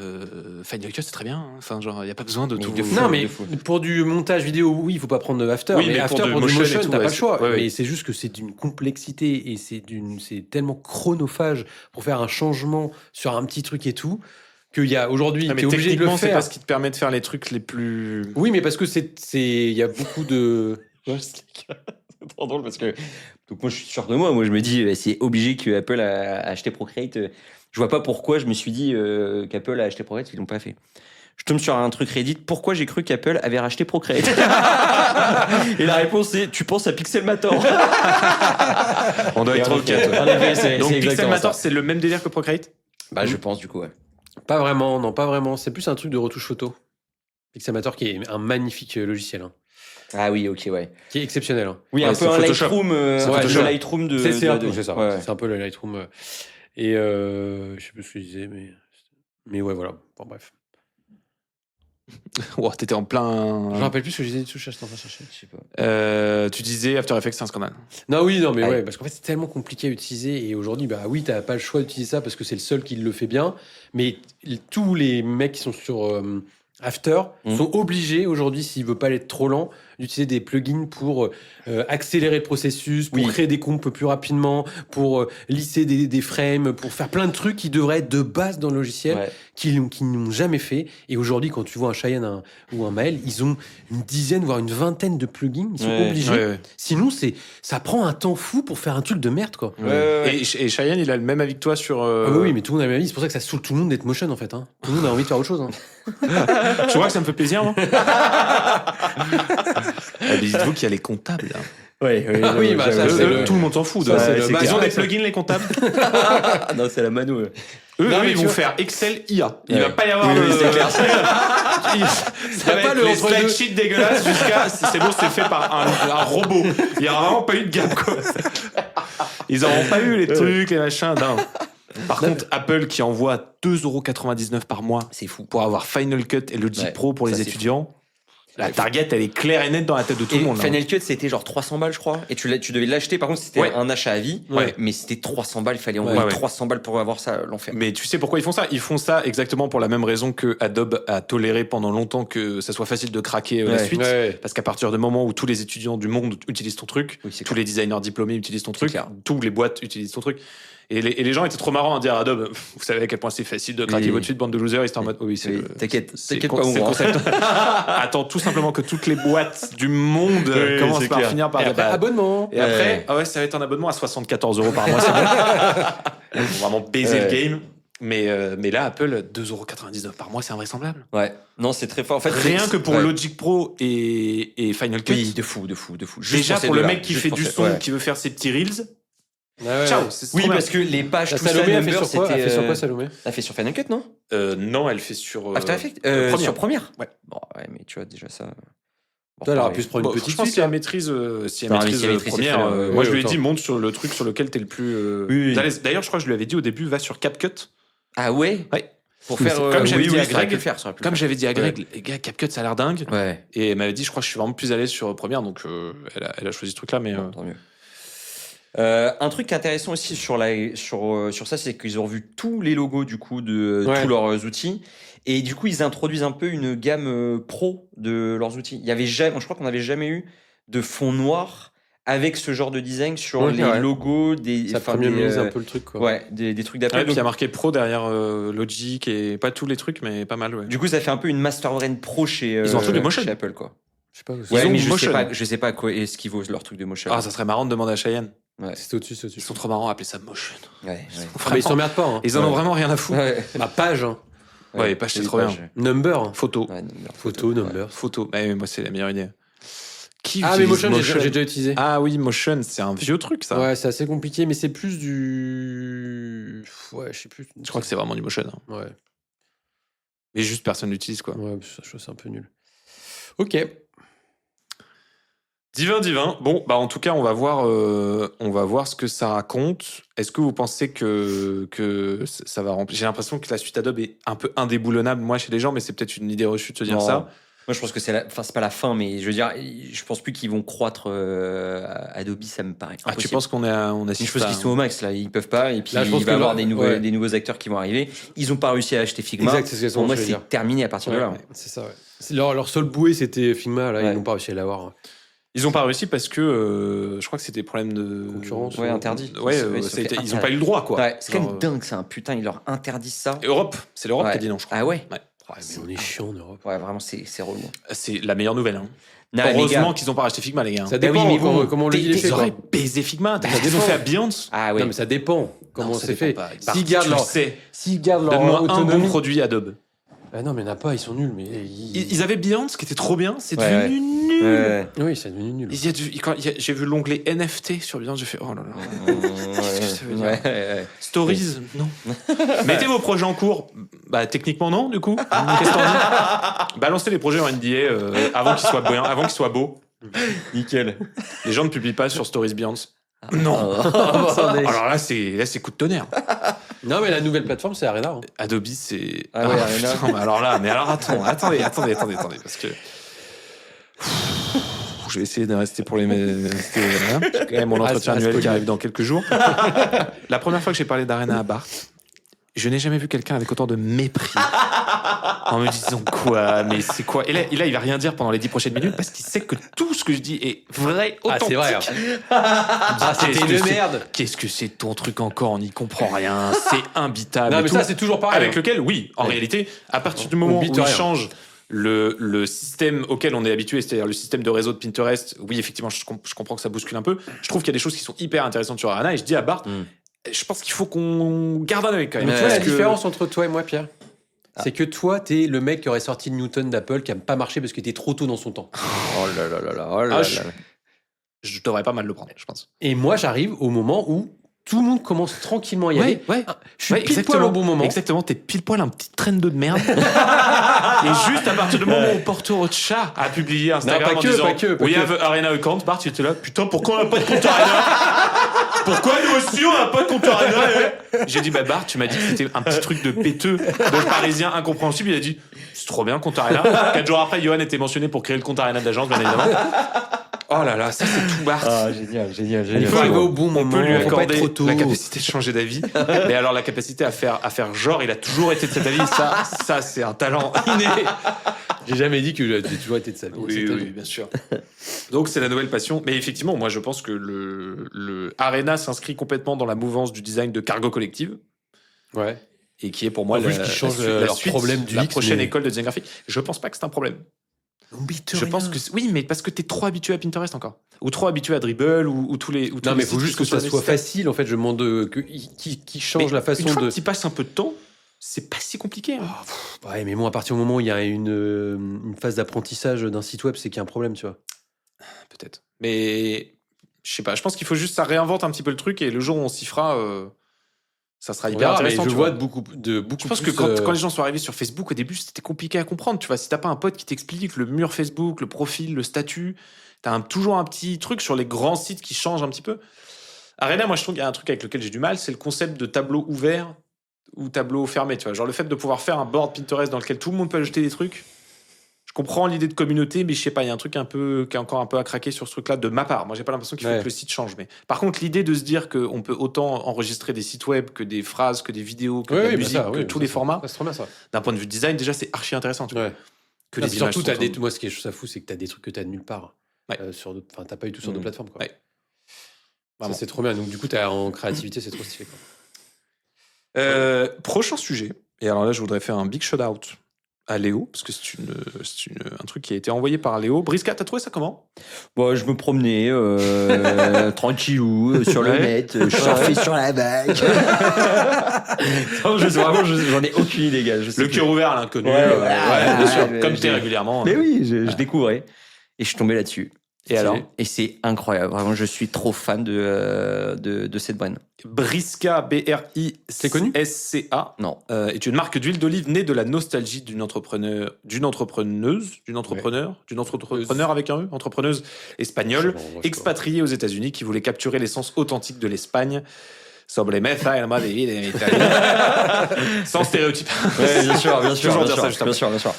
Final Cut, c'est très bien. hein. Enfin, genre, il n'y a pas besoin de Mais tout. de fou. Non, mais de fou. pour du montage vidéo, oui, il faut pas prendre After. Oui, mais mais After pour pour, du du motion et motion, tout, t'as ouais, pas le choix. ouais, ouais. Mais c'est juste que c'est d'une complexité et c'est tellement chronophage pour faire un changement sur un petit truc et tout qu'il y a aujourd'hui, Ah, mais t'es obligé de le techniquement, c'est faire. pas ce qui te permet de faire les trucs les plus. Oui, mais parce que il y a beaucoup de. C'est trop drôle parce que donc moi je suis sûr de moi je me dis c'est obligé que Apple a acheté Procreate. Je vois pas pourquoi je me suis dit qu'Apple a acheté Procreate, ils l'ont pas fait. Je tombe sur un truc Reddit, pourquoi j'ai cru qu'Apple avait racheté Procreate. Et la réponse c'est tu penses à Pixelmator. On doit être En au effet, 4. en effet, c'est Donc exactement Pixelmator, ça. c'est le même délire que Procreate Bah je pense du coup ouais. Pas vraiment, non, pas vraiment. C'est plus un truc de retouche photo. Pixelmator qui est un magnifique logiciel, hein, Ah oui, OK, ouais. qui est exceptionnel. Hein. Oui, Ouais, un c'est peu un Photoshop. Lightroom C'est ouais, Photoshop. le Lightroom de C'est un de- peu, c'est ça. ouais. C'est un peu le Lightroom. Et je sais plus ce que je disais, mais ouais, voilà. Bon, bref. Wow, t'étais en Je me plein. rappelle plus ce que je disais du tout, je suis en train de chercher. Je sais pas. Tu disais After Effects, c'est un scandale. Non, oui, non, mais Ouais. ouais, parce qu'en fait, c'est tellement compliqué à utiliser. Et aujourd'hui, bah oui, t'as pas le choix d'utiliser ça parce que c'est le seul qui le fait bien. Mais tous les mecs qui sont sur After sont obligés aujourd'hui, s'ils veulent pas être trop lents, d'utiliser des plugins pour accélérer le processus, pour Oui. créer des comptes plus rapidement, pour lisser des frames, pour faire plein de trucs qui devraient être de base dans le logiciel, Ouais. qui n'ont jamais fait. Et aujourd'hui, quand tu vois un Cheyenne ou un Maël, ils ont une dizaine, voire une vingtaine de plugins. Ils sont Ouais. obligés. Ouais. Sinon, ça prend un temps fou pour faire un truc de merde, quoi. Ouais. Et Cheyenne, il a le même avis que toi sur. Ah oui, mais tout le monde a le même avis. C'est pour ça que ça saoule tout le monde d'être motion, en fait. Hein. Tout le monde a envie de faire autre chose. Hein. Tu vois que ça me fait plaisir, moi Mais dites-vous qu'il y a les comptables. Là. Ouais, Ah oui, bah, ça, c'est le- Tout le monde s'en fout. ça, c'est le Ils bas- ont des ça. plugins, les comptables. Ah non, c'est la mano. Eux, Non, mais ils tu vont vois- faire Excel IA. Il Ouais. va pas y avoir Oui, oui, c'est clair. ça va pas être le les entre-deux. slide sheets dégueulasses jusqu'à. C'est bon, c'est fait par un robot. Il n'y a vraiment pas eu de gap, quoi. Ils n'auront pas eu les trucs, les machins. Non. Par contre, Apple qui envoie 2,99€ par mois C'est fou. pour avoir Final Cut et Logic Ouais, Pro pour ça, les c'est étudiants, la Ouais, target, elle est claire et nette dans la tête de tout Et le monde. hein. Final Cut, c'était genre 300 balles, je crois. Et tu devais l'acheter. Par contre, c'était Ouais. un achat à vie. Ouais. Mais c'était 300 balles. Il fallait envoyer Ouais, ouais. 300 balles pour avoir ça, l'enfer. Mais tu sais pourquoi ils font ça? Ils font ça exactement pour la même raison que Adobe a toléré pendant longtemps que ça soit facile de craquer la Ouais. suite. Ouais. Parce qu'à partir du moment où tous les étudiants du monde utilisent ton truc, Oui, c'est tous les designers diplômés utilisent ton truc, clair. tous les boîtes utilisent ton truc. Et les gens étaient trop marrants à dire à Adobe, vous savez à quel point c'est facile de craquer Oui. votre suite, bande de losers. Ils étaient en mode, oui, c'est Oui, le- t'inquiète c'est pas, c'est le mon grand. concept. Attends tout simplement que toutes les boîtes du monde Oui, commencent c'est par clair. finir par Et dire, après, bah, abonnement. et après, Ouais. ah ouais, ça va être un abonnement à 74 € par mois. C'est bon. Ils vont vraiment baiser Ouais. le game. Mais là, Apple, 2,99 € par mois, c'est invraisemblable. Ouais, non, c'est très fort. En fait, Rien que pour ouais. Logic Pro et Final Cut. Oui, de fou. Juste Déjà, ces pour le deux-là. mec qui Juste fait pour du ces- son, ouais. qui veut faire ses petits reels, Ouais, ciao. ouais. C'est Oui, trop bien. parce que les pages, La tout ça, Salomé, elle fait Number, sur quoi c'était. Elle fait sur quoi, Salomé Elle fait sur Final Cut, non Non, elle fait sur. After Effects Premiere. Sur Premiere. Ouais. Bon, ouais, mais tu vois, déjà ça. Bon, Toi, elle aurait pareil. pu se prendre Bon, une petite franchement, suite. si elle hein. maîtrise, si elle Non, mais maîtrise si elle maîtrise, c'est première, très bien. moi Oui, je lui ai autant. dit monte sur le truc sur lequel t'es le plus. Oui, oui. D'ailleurs, je crois que je lui avais dit au début, va sur CapCut. Ah ouais Ouais. Pour Mais faire. c'est comme j'avais oui, dit oui, à ça aurait Greg, pu le faire, ça aurait pu le Comme faire. j'avais dit à Greg, les gars, CapCut ça a l'air dingue. Ouais. Et elle m'avait dit, je crois que je suis vraiment plus à l'aise sur première, donc elle a choisi ce truc-là. Mais Bon, tant mieux. Un truc intéressant aussi sur ça, c'est qu'ils ont revu tous les logos du coup de Ouais. tous leurs outils et du coup ils introduisent un peu une gamme pro de leurs outils. Il y avait jamais, je crois qu'on n'avait jamais eu de fond noir avec ce genre de design sur Ouais, les ouais. logos des, Ça enfin, premiumise des, un peu le truc, quoi. ouais, des trucs d'Apple. puis il y a Donc, marqué pro derrière Logic et pas tous les trucs, mais pas mal. Ouais. du coup, ça fait un peu une master brand pro chez Ils ont un truc de motion. chez Apple quoi. Je sais pas. Ouais, ont mais Motion. je sais pas quoi est-ce qu'ils vaut leur truc de motion. Ah, ça serait marrant de demander à Cheyenne. Ouais. C'est au-dessus, c'est au-dessus. Ils sont trop marrants à appeler ça motion. Ouais, Ah, mais ils s'emmerdent pas. Hein. Ils en ont Ouais. vraiment rien à foutre. ouais. Ma page. Hein. Ouais, page, c'est les trop bien. pages. Number. hein. Photo. Ouais, number, Photo, ouais. number. Photo. Ouais, moi, c'est la meilleure idée. Qui Ah, mais utilise Motion, j'ai déjà utilisé. Ah oui, Motion, c'est un vieux truc, ça. Ouais, c'est assez compliqué, mais c'est plus du. Ouais, je sais plus. Je crois que c'est vraiment du Motion. hein. Ouais, Mais juste personne l'utilise, quoi. ouais, ça, je trouve c'est un peu nul. Ok. Divin. Bon, bah en tout cas, on va voir ce que ça raconte. Est-ce que vous pensez que ça va remplir? J'ai l'impression que la suite Adobe est un peu indéboulonnable, moi, chez les gens, mais c'est peut-être une idée reçue de se dire Non. ça. Moi, je pense que c'est pas la fin, mais je veux dire, je pense plus qu'ils vont croître Adobe, ça me paraît Ah, tu impossible. penses qu'on Je assiste pense à- qu'ils sont au max là, ils peuvent pas, et puis Là, je pense il va y que avoir là, des ouais. nouveaux acteurs qui vont arriver. Ils ont pas réussi à acheter Figma. Exact, c'est ce que Pour moi, je veux c'est dire. terminé à partir de Ouais, là. ouais, c'est ça, ouais. Leur seul bouée, c'était Figma, là, Ouais. ils n'ont pas réussi à l'avoir. Ils n'ont pas réussi parce que je crois que c'était problème de Concurrence, Ouais, interdit. Ouais, Ils se ça a été- fait ils n'ont pas eu le droit, quoi. Ouais, c'est quand Genre, même dingue, ça. Putain, ils leur interdisent ça. Europe, c'est l'Europe Ouais. qui a dit non, je crois. Ah ouais. Ouais. Ouais, mais on est chiant en Europe. Ouais, vraiment, c'est relou. C'est la meilleure nouvelle. Hein. Non, mais Heureusement gars- qu'ils n'ont pas racheté Figma, les gars. Ça Bah oui, dépend mais bon, comment le lit est fait. Ils quoi. auraient baisé Figma. T'as Bah, vu ce qu'ils ont dépend. fait à Beyoncé? Ah ouais. Non, mais ça dépend comment Non, ça c'est dépend fait. pas. S'ils gardent Tu leur. le sais. S'ils gardent leur Donne-moi un bon autonomie. produit Adobe. Ah non, mais il n'y en a pas, ils sont nuls. Mais Ils avaient Beyoncé qui était trop bien. C'est Ouais, devenu nul. Ouais. Oui, c'est devenu nul. J'ai vu l'onglet NFT sur Beyoncé, j'ai fait oh là là. Qu'est-ce que ça veut dire Ouais, ouais. Stories, non. Mettez vos projets en cours. Bah techniquement non, du coup. Qu'est-ce que t'en dis? Balancez les projets en NDA avant qu'ils soient beaux. Nickel. Les gens ne publient pas sur Stories Beyoncé. Non. Attendez. Alors là c'est coup de tonnerre. Non, mais la nouvelle plateforme, c'est Arena. hein. Adobe c'est. Ah ouais, Arena. putain, mais alors attendez, parce que. Je vais essayer de rester pour les. J'ai quand même mon entretien Ah, annuel qui spoiler. arrive dans quelques jours. La première fois que j'ai parlé d'Arena à Bart, je n'ai jamais vu quelqu'un avec autant de mépris. En me disant quoi, mais c'est quoi? Et là, il va rien dire pendant les 10 prochaines minutes parce qu'il sait que tout ce que je dis est vrai, Ah, authentique. c'est vrai. Ah, c'était Qu'est-ce que une c'est- merde. Qu'est-ce que c'est ton truc encore? On n'y comprend rien. C'est imbitable. Non, et mais tout. ça, c'est toujours pareil. Avec hein. lequel, oui, en réalité, à partir du On moment où bite il rien. change le système auquel on est habitué, c'est-à-dire le système de réseau de Pinterest, oui, effectivement, je comprends que ça bouscule un peu. Je trouve qu'il y a des choses qui sont hyper intéressantes sur Arana et je dis à Bart, je pense qu'il faut qu'on garde un œil quand même. Mais tu vois la Parce que- différence entre toi et moi, Pierre? C'est que toi, t'es le mec qui aurait sorti le Newton d'Apple qui a pas marché parce qu'il était trop tôt dans son temps. Oh là là là là. Oh là Ah, là je- là. Je devrais pas mal le prendre, je pense. Et moi, j'arrive au moment où tout le monde commence tranquillement à y aller. ouais. Je suis Ouais, pile poil au bon moment. Exactement, t'es pile poil un petit traîne de merde. Et juste à partir du moment où Porto Rocha a publié Instagram Non, pas en que, disant pas que. We have Arena account, Bart, tu étais là, putain, pourquoi on n'a pas de compte Arena? Pourquoi nous aussi on n'a pas de compte Arena? J'ai dit, bah Bart, tu m'as dit que c'était un petit truc de péteux, de parisien incompréhensible. Il a dit, c'est trop bien, compte Arena. 4 jours après, Johan était mentionné pour créer le compte Arena de l'agence, bien évidemment. Oh là là, ça c'est tout Bart. Ah, génial, génial, Il génial. faut arriver au bon On moment. peut lui faut pas accorder être trop tôt. la capacité de changer d'avis. Mais alors la capacité à faire genre, il a toujours été de cet avis, ça c'est un talent inné. J'ai jamais dit que j'ai toujours été de sa vie. Oui, oui, bien sûr. Donc c'est la nouvelle passion. Mais effectivement, moi je pense que le Arena s'inscrit complètement dans la mouvance du design de Cargo Collective. Ouais. Et qui est pour moi En plus, qui change leur problème du la X, prochaine mais- école de design graphique. Je pense pas que c'est un problème. Je pense que oui, mais parce que t'es trop habitué à Pinterest encore, ou trop habitué à Dribble, ou tous les. Ou tous Non, les mais il faut sites juste qui que ça sont soit nécessaires. facile. En fait, je demande qui change Mais la façon une fois de. que tu passes un peu de temps, c'est pas si compliqué. Hein. Ouais, mais bon, à partir du moment où il y a une phase d'apprentissage d'un site web, c'est qu'il y a un problème, tu vois. Peut-être. Mais je sais pas. Je pense qu'il faut juste ça réinvente un petit peu le truc et le jour où on s'y fera, ça sera On hyper verra, mais intéressant. je tu vois vois. beaucoup Je pense que plus, quand les gens sont arrivés sur Facebook au début, c'était compliqué à comprendre. Tu vois, si t'as pas un pote qui t'explique le mur Facebook, le profil, le statut, t'as toujours un petit truc sur les grands sites qui changent un petit peu. Arena, moi je trouve qu'il y a un truc avec lequel j'ai du mal, c'est le concept de tableau ouvert ou tableau fermé. Tu vois, genre le fait de pouvoir faire un board Pinterest dans lequel tout le monde peut ajouter des trucs. Je comprends l'idée de communauté, mais je sais pas, il y a un truc qui est encore un peu à craquer sur ce truc-là de ma part. Moi, j'ai pas l'impression qu'il faut Ouais. que le site change. Mais par contre, l'idée de se dire qu'on peut autant enregistrer des sites web que des phrases, que des vidéos, que de la musique, que tous les formats, C'est trop bien ça. d'un point de vue design, déjà, c'est archi intéressant. Tu vois. Ouais. Que Non, les puis images surtout, sont t'as des, trop- moi, ce qui est, je trouve ça fou, c'est que t'as des trucs que t'as de nulle part. Ouais. Enfin, t'as pas eu tout sur Mhm. d'autres plateformes. Quoi. Ouais. Ça, Vraiment. c'est trop bien. Donc, du coup, en créativité, c'est trop stylé. Quoi. Prochain sujet. Et alors là, je voudrais faire un big shout out à Léo, parce que c'est un truc qui a été envoyé par Léo. Briska, t'as trouvé ça comment? Bon, je me promenais tranquillou sur le Ouais. net, je surfais sur la vague. Non, j'en ai aucune idée, gars. Je sais Le plus. cœur ouvert à l'inconnu. Ouais, bien ouais, sûr. ouais, Comme je t'es l'ai- régulièrement. Mais oui, je découvrais. Et je suis tombé là-dessus. Et alors? Et c'est incroyable. Vraiment, je suis trop fan de cette brand. Briska, C'est connu B-R-I-S-C-A, Non. est une marque d'huile d'olive née de la nostalgie d'une entrepreneuse avec un E, entrepreneuse espagnole, Je sais pas. expatriée aux États-Unis qui voulait capturer l'essence authentique de l'Espagne. Sobremesa, el Madrid, en Italie. Sans stéréotype. bien sûr, Toujours dire ça juste après. bien sûr.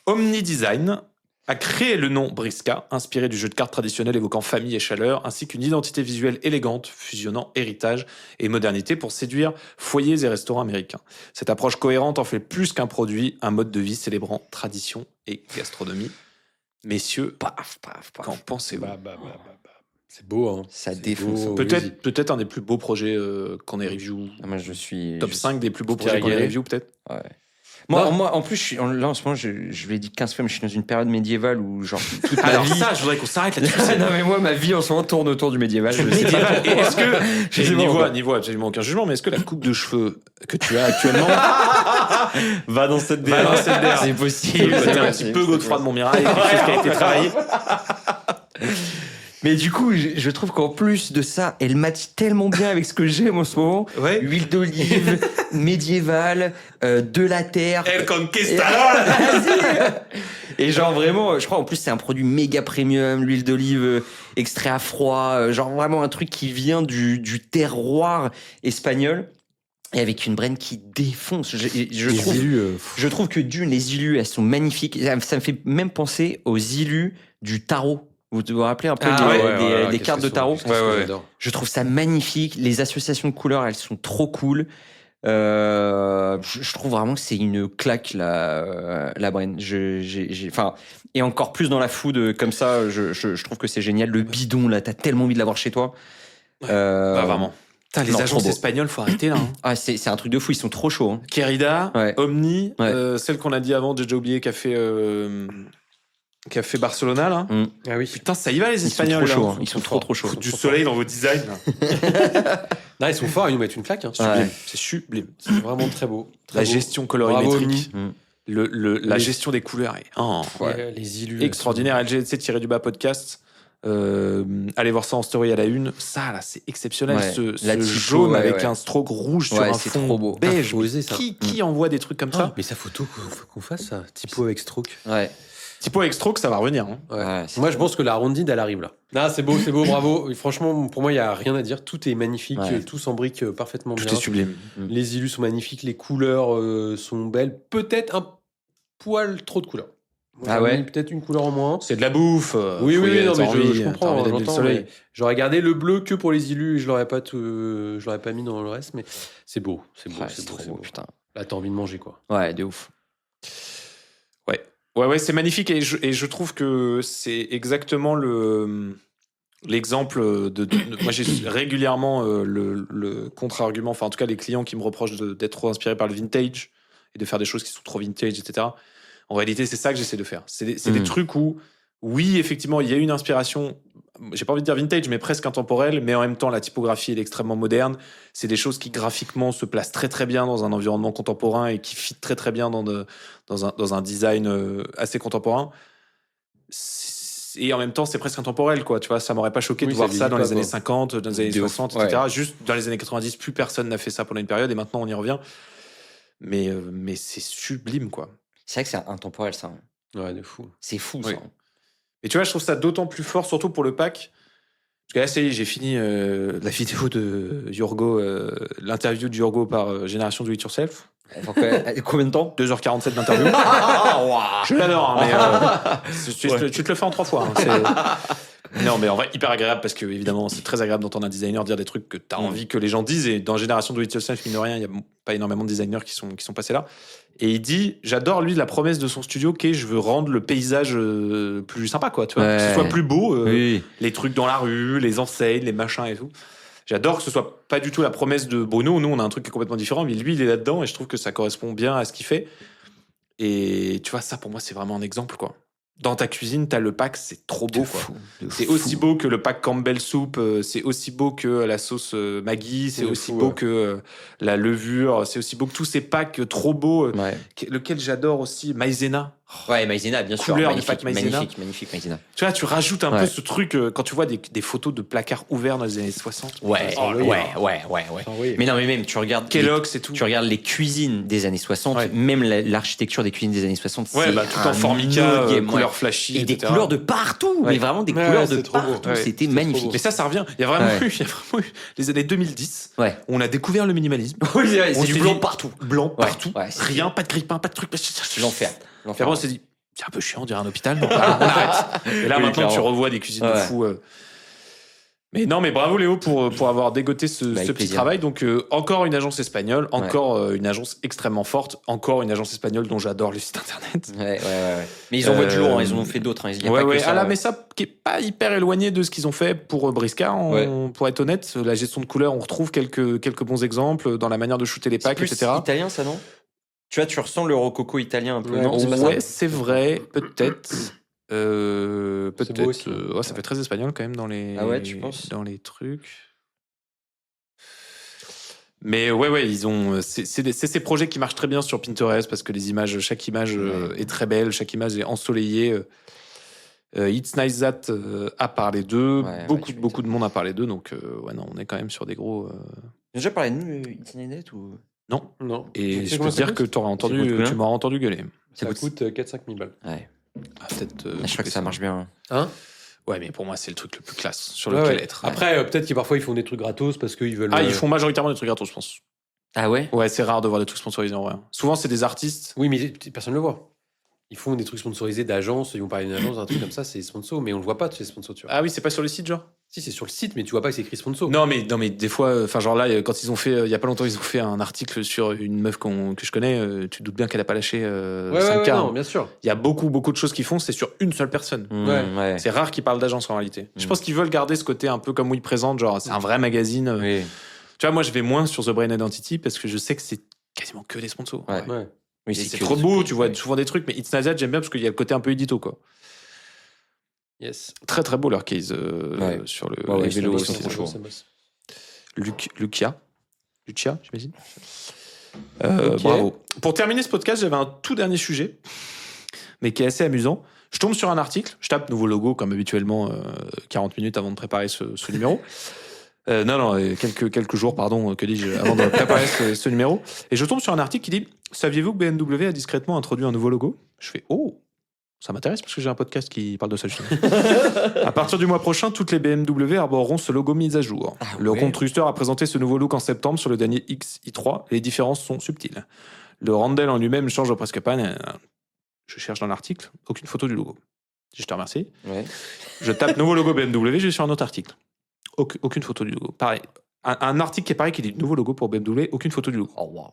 Omni Design a créé le nom Briska, inspiré du jeu de cartes traditionnel évoquant famille et chaleur, ainsi qu'une identité visuelle élégante, fusionnant héritage et modernité pour séduire foyers et restaurants américains. Cette approche cohérente en fait plus qu'un produit, un mode de vie célébrant tradition et gastronomie. Messieurs, qu'en pensez-vous? C'est beau, hein. Ça C'est défonce. beau, Peut-être un des plus beaux projets qu'on ait review. Ah, moi, je suis. Top 5 des plus beaux T'es projets qu'on ait régalé. review, peut-être. Ouais. Moi, en plus, là, en ce moment, je l'ai dit 15 fois, mais je suis dans une période médiévale où, genre, toute ma Alors vie. ça, je voudrais qu'on s'arrête là-dessus. Non, mais moi, ma vie en ce moment tourne autour du médiéval. Je sais pas. Médiéval. Et est-ce que, Je sais pas. niveau absolument aucun jugement, mais est-ce que la coupe de cheveux que tu as actuellement Va dans cette Va dans cette DA. C'est possible. c'est un petit peu Godefroy de Montmirail, quelque chose qui a été travaillé? Mais du coup, je trouve qu'en plus de ça, elle match tellement bien avec ce que j'aime en ce moment. Ouais. Huile d'olive, médiévale, de la terre. El Conquistador. Et genre vraiment, je crois en plus c'est un produit méga premium, l'huile d'olive extrait à froid, genre vraiment un truc qui vient du terroir espagnol. Et avec une brand qui défonce. Je trouve que d'une, les ilus, elles sont magnifiques. Ça me fait même penser aux ilus du tarot. Vous vous rappelez un peu des cartes de tarot? Je trouve ça magnifique. Les associations de couleurs, elles sont trop cool. Je trouve vraiment que c'est une claque la brand. Et encore plus dans la food comme ça, je trouve que c'est génial. Le bidon là, t'as tellement envie de l'avoir chez toi. Pas vraiment. Putain, les Non, agences trop beau. espagnoles, faut arrêter là. Hein. Ah, c'est un truc de fou. Ils sont trop chauds. Hein. Querida, Ouais. Omni, Ouais. celle qu'on a dit avant, j'ai déjà oublié, qui a fait Barcelona là. Ah oui. Putain, ça y va les Ils sont Espagnols. trop chauds. là. Hein. Ils sont trop chauds. Foutre du soleil dans vos designs. Là. Là, ils sont forts, ils nous mettent une claque. Hein. Ouais. C'est sublime. C'est vraiment très beau. Très La beau. gestion Bravo, colorimétrique, Omni. la Les- gestion des couleurs est Les illus. extraordinaire. LGC-du-bas podcast. Allez voir ça en story à la une. Ça là, c'est exceptionnel. Ouais. Ce La typo, jaune ouais, avec ouais. un stroke rouge sur Ouais, un c'est fond trop beau. beige. Faut oser, ça. Qui envoie des trucs comme ça? Mais sa photo, faut qu'on fasse ça. Typo avec stroke. Ouais. Typo avec stroke, ça va revenir. Hein. Ouais, c'est Moi, je pense que la rondine, elle arrive là. Non, c'est beau, bravo. Et franchement, pour moi, il n'y a rien à dire. Tout est magnifique, Ouais. tout s'embrique parfaitement Tout bien. est sublime. Les illus sont magnifiques, les couleurs sont belles. Peut-être un poil trop de couleurs. Ah ouais. Peut-être une couleur en moins. C'est de la bouffe. Oui, faut y oui, aller, non, t'as mais envie, je t'as comprends, envie d'allumer le j'entends. soleil. Mais j'aurais gardé le bleu que pour les illus et je l'aurais pas mis dans le reste, mais c'est beau, c'est beau, Ouais, c'est c'est beau, trop c'est beau, beau. putain. Là, t'as envie de manger, quoi. Ouais, de ouf. Ouais, c'est magnifique et je trouve que c'est exactement l'exemple moi j'ai régulièrement le contre-argument, enfin en tout cas les clients qui me reprochent d'être trop inspiré par le vintage et de faire des choses qui sont trop vintage, etc. En réalité, c'est ça que j'essaie de faire. C'est des trucs où, oui, effectivement, il y a une inspiration, j'ai pas envie de dire vintage, mais presque intemporelle, mais en même temps, la typographie elle est extrêmement moderne. C'est des choses qui, graphiquement, se placent très très bien dans un environnement contemporain et qui fit très très bien dans un design assez contemporain. Et en même temps, c'est presque intemporel, quoi. Tu vois, ça m'aurait pas choqué Oui, de ça voir ça vieillit dans pas, les années quoi. 50, dans les années De ouf, 60, ouais. etc. Juste dans les années 90, plus personne n'a fait ça pendant une période et maintenant on y revient. Mais c'est sublime, quoi. C'est vrai que c'est intemporel, ça. Ouais, de fou. C'est fou, Oui. ça. Et tu vois, je trouve ça d'autant plus fort, surtout pour le pack. Parce que là, ça y est, j'ai fini la vidéo de Yorgo, l'interview de Yorgo par Génération Do It Yourself. Donc, combien de temps 2h47 d'interview. Je l'adore, hein, mais tu te le fais en 3 fois. Hein, non, mais en vrai, hyper agréable parce que, évidemment, c'est très agréable d'entendre un designer dire des trucs que tu as envie que les gens disent. Et dans Génération Do It Yourself, mine de rien, il n'y a pas énormément de designers qui sont passés là. Et il dit, j'adore lui la promesse de son studio qui est je veux rendre le paysage plus sympa, quoi, tu vois, que ce soit plus beau, Oui. les trucs dans la rue, les enseignes, les machins et tout. J'adore que ce soit pas du tout la promesse de Bruno. Nous, on a un truc qui est complètement différent, mais lui, il est là-dedans et je trouve que ça correspond bien à ce qu'il fait. Et tu vois, ça pour moi, c'est vraiment un exemple, quoi. Dans ta cuisine, t'as le pack, c'est trop beau, quoi. C'est aussi beau que le pack Campbell Soup, c'est aussi beau que la sauce Maggi, c'est De aussi fou, beau ouais. que la levure, c'est aussi beau que tous ces packs trop beaux, Ouais. lequel j'adore aussi, Maïzena. Ouais, Maïzena, bien sûr. Couleur du Magnifique, pack Maïzena. magnifique Maïzena. Tu vois, tu rajoutes un Ouais. peu ce truc, quand tu vois des photos de placards ouverts dans les années 60. Ouais, Oh, oui. ouais. Ah oui. Mais non, mais même, tu regardes. Kellogg's et tout. Tu regardes les cuisines des années 60, Ouais. même l'architecture des cuisines des années 60, Ouais, c'est bah, tout en un formica, no game, couleur ouais. flashy, Et des etc. couleurs de partout, Ouais. mais vraiment des Ouais, couleurs c'est de trop beau. partout. Ouais, C'était c'est magnifique. trop beau. Mais ça revient. Il y a vraiment Ouais. eu les années 2010. Ouais. On a découvert le minimalisme. Oui, c'est vrai, On c'est du s'est blanc dit- partout. Blanc Ouais, partout. ouais, c'est- Rien, pas de grille-pain, pas de truc. L'enfer. Et après, on s'est dit, c'est un peu chiant, on dirait un hôpital. Donc, on arrête. Et là, Oui, maintenant, tu clairement. revois des cuisines de Ouais. fous. Mais non, mais bravo Léo pour avoir dégoté ce Avec petit plaisir. travail. Donc, encore une agence espagnole, encore une agence extrêmement forte, encore une agence espagnole dont j'adore le site internet. Ouais. Mais ils envoient du lourd, hein, ils en ont fait d'autres. Hein. Il y a Ouais, pas que ouais. ça. Ah là, mais ça qui est pas hyper éloigné de ce qu'ils ont fait pour Briscard, pour être honnête. La gestion de couleurs, on retrouve quelques bons exemples dans la manière de shooter les C'est packs, plus etc. italien, ça, non? Tu vois, tu ressens le rococo italien un peu, Ouais, non? C'est pas ça Ouais, c'est vrai, peut-être. Peut-être. beau aussi. Ouais, ça fait très espagnol quand même dans les. Ah ouais, tu penses dans les trucs. Mais ouais, ils ont. C'est ces projets qui marchent très bien sur Pinterest parce que les images, chaque image est très belle, chaque image est ensoleillée. It's Nice That a parlé d'eux, Ouais, beaucoup de monde a parlé d'eux, donc ouais, non, on est quand même sur des gros. Tu as déjà parlé de nous, Internet ou... Non. Non. Et Tu sais je peux combien te ça dire que coûte t'auras coûte entendu, combien tu m'auras entendu gueuler. Ça coûte- coûte 4-5 000 balles. Ouais. Ah, peut-être. Je crois que ça marche bien. Hein? Ouais, mais pour moi, c'est le truc le plus classe sur Ouais, lequel ouais. être. Après, peut-être que parfois ils font des trucs gratos parce qu'ils veulent. Ah, ils font majoritairement des trucs gratos, je pense. Ah ouais? Ouais, c'est rare de voir des trucs sponsorisés en vrai. Souvent, c'est des artistes. Oui, mais personne ne le voit. Ils font des trucs sponsorisés d'agences, ils vont parler d'une agence, un truc comme ça, c'est sponsor, mais on le voit pas, c'est sponsor, tu vois. Ah oui, c'est pas sur le site, genre Si, c'est sur le site, mais tu vois pas que c'est écrit sponsor. Non, mais des fois, enfin, genre là, quand ils ont fait, il y a pas longtemps, ils ont fait un article sur une meuf que je connais, tu te doutes bien qu'elle a pas lâché Ouais, 5K. non, bien sûr. Il y a beaucoup de choses qu'ils font, c'est sur une seule personne. Ouais. C'est rare qu'ils parlent d'agence en réalité. Je pense qu'ils veulent garder ce côté un peu comme où ils présentent, genre c'est un vrai magazine. Oui. Tu vois, moi je vais moins sur The Brain Identity parce que je sais que c'est quasiment que des sponsors. Ouais. Ouais. Oui, Et c'est que trop des- beau, tu vois ouais. souvent des trucs, mais It's Nice That, j'aime bien parce qu'il y a le côté un peu édito, quoi. Yes. Très très beau leur case Ouais. sur le Ouais, les c'est vélos beau, aussi. c'est trop chaud. Lucia, j'imagine. Ok. Bravo. Pour terminer ce podcast, j'avais un tout dernier sujet, mais qui est assez amusant. Je tombe sur un article, je tape nouveau logo comme habituellement 40 minutes avant de préparer ce numéro. Non, quelques jours, pardon, que dis-je, avant de préparer ce numéro. Et je tombe sur un article qui dit « Saviez-vous que BMW a discrètement introduit un nouveau logo ?» Je fais « Oh, ça m'intéresse parce que j'ai un podcast qui parle de ça justement. » À partir du mois prochain, toutes les BMW arboreront ce logo mis à jour. Le ouais. constructeur a présenté ce nouveau look en septembre sur le dernier XI3. Les différences sont subtiles. Le randel en lui-même change presque pas. Je cherche dans l'article, aucune photo du logo. Je te remercie. Ouais. Je tape nouveau logo BMW, je vais sur un autre article. Aucune photo du logo. Pareil. Un article qui est pareil, qui dit nouveau logo pour BMW, aucune photo du logo. Oh, wow.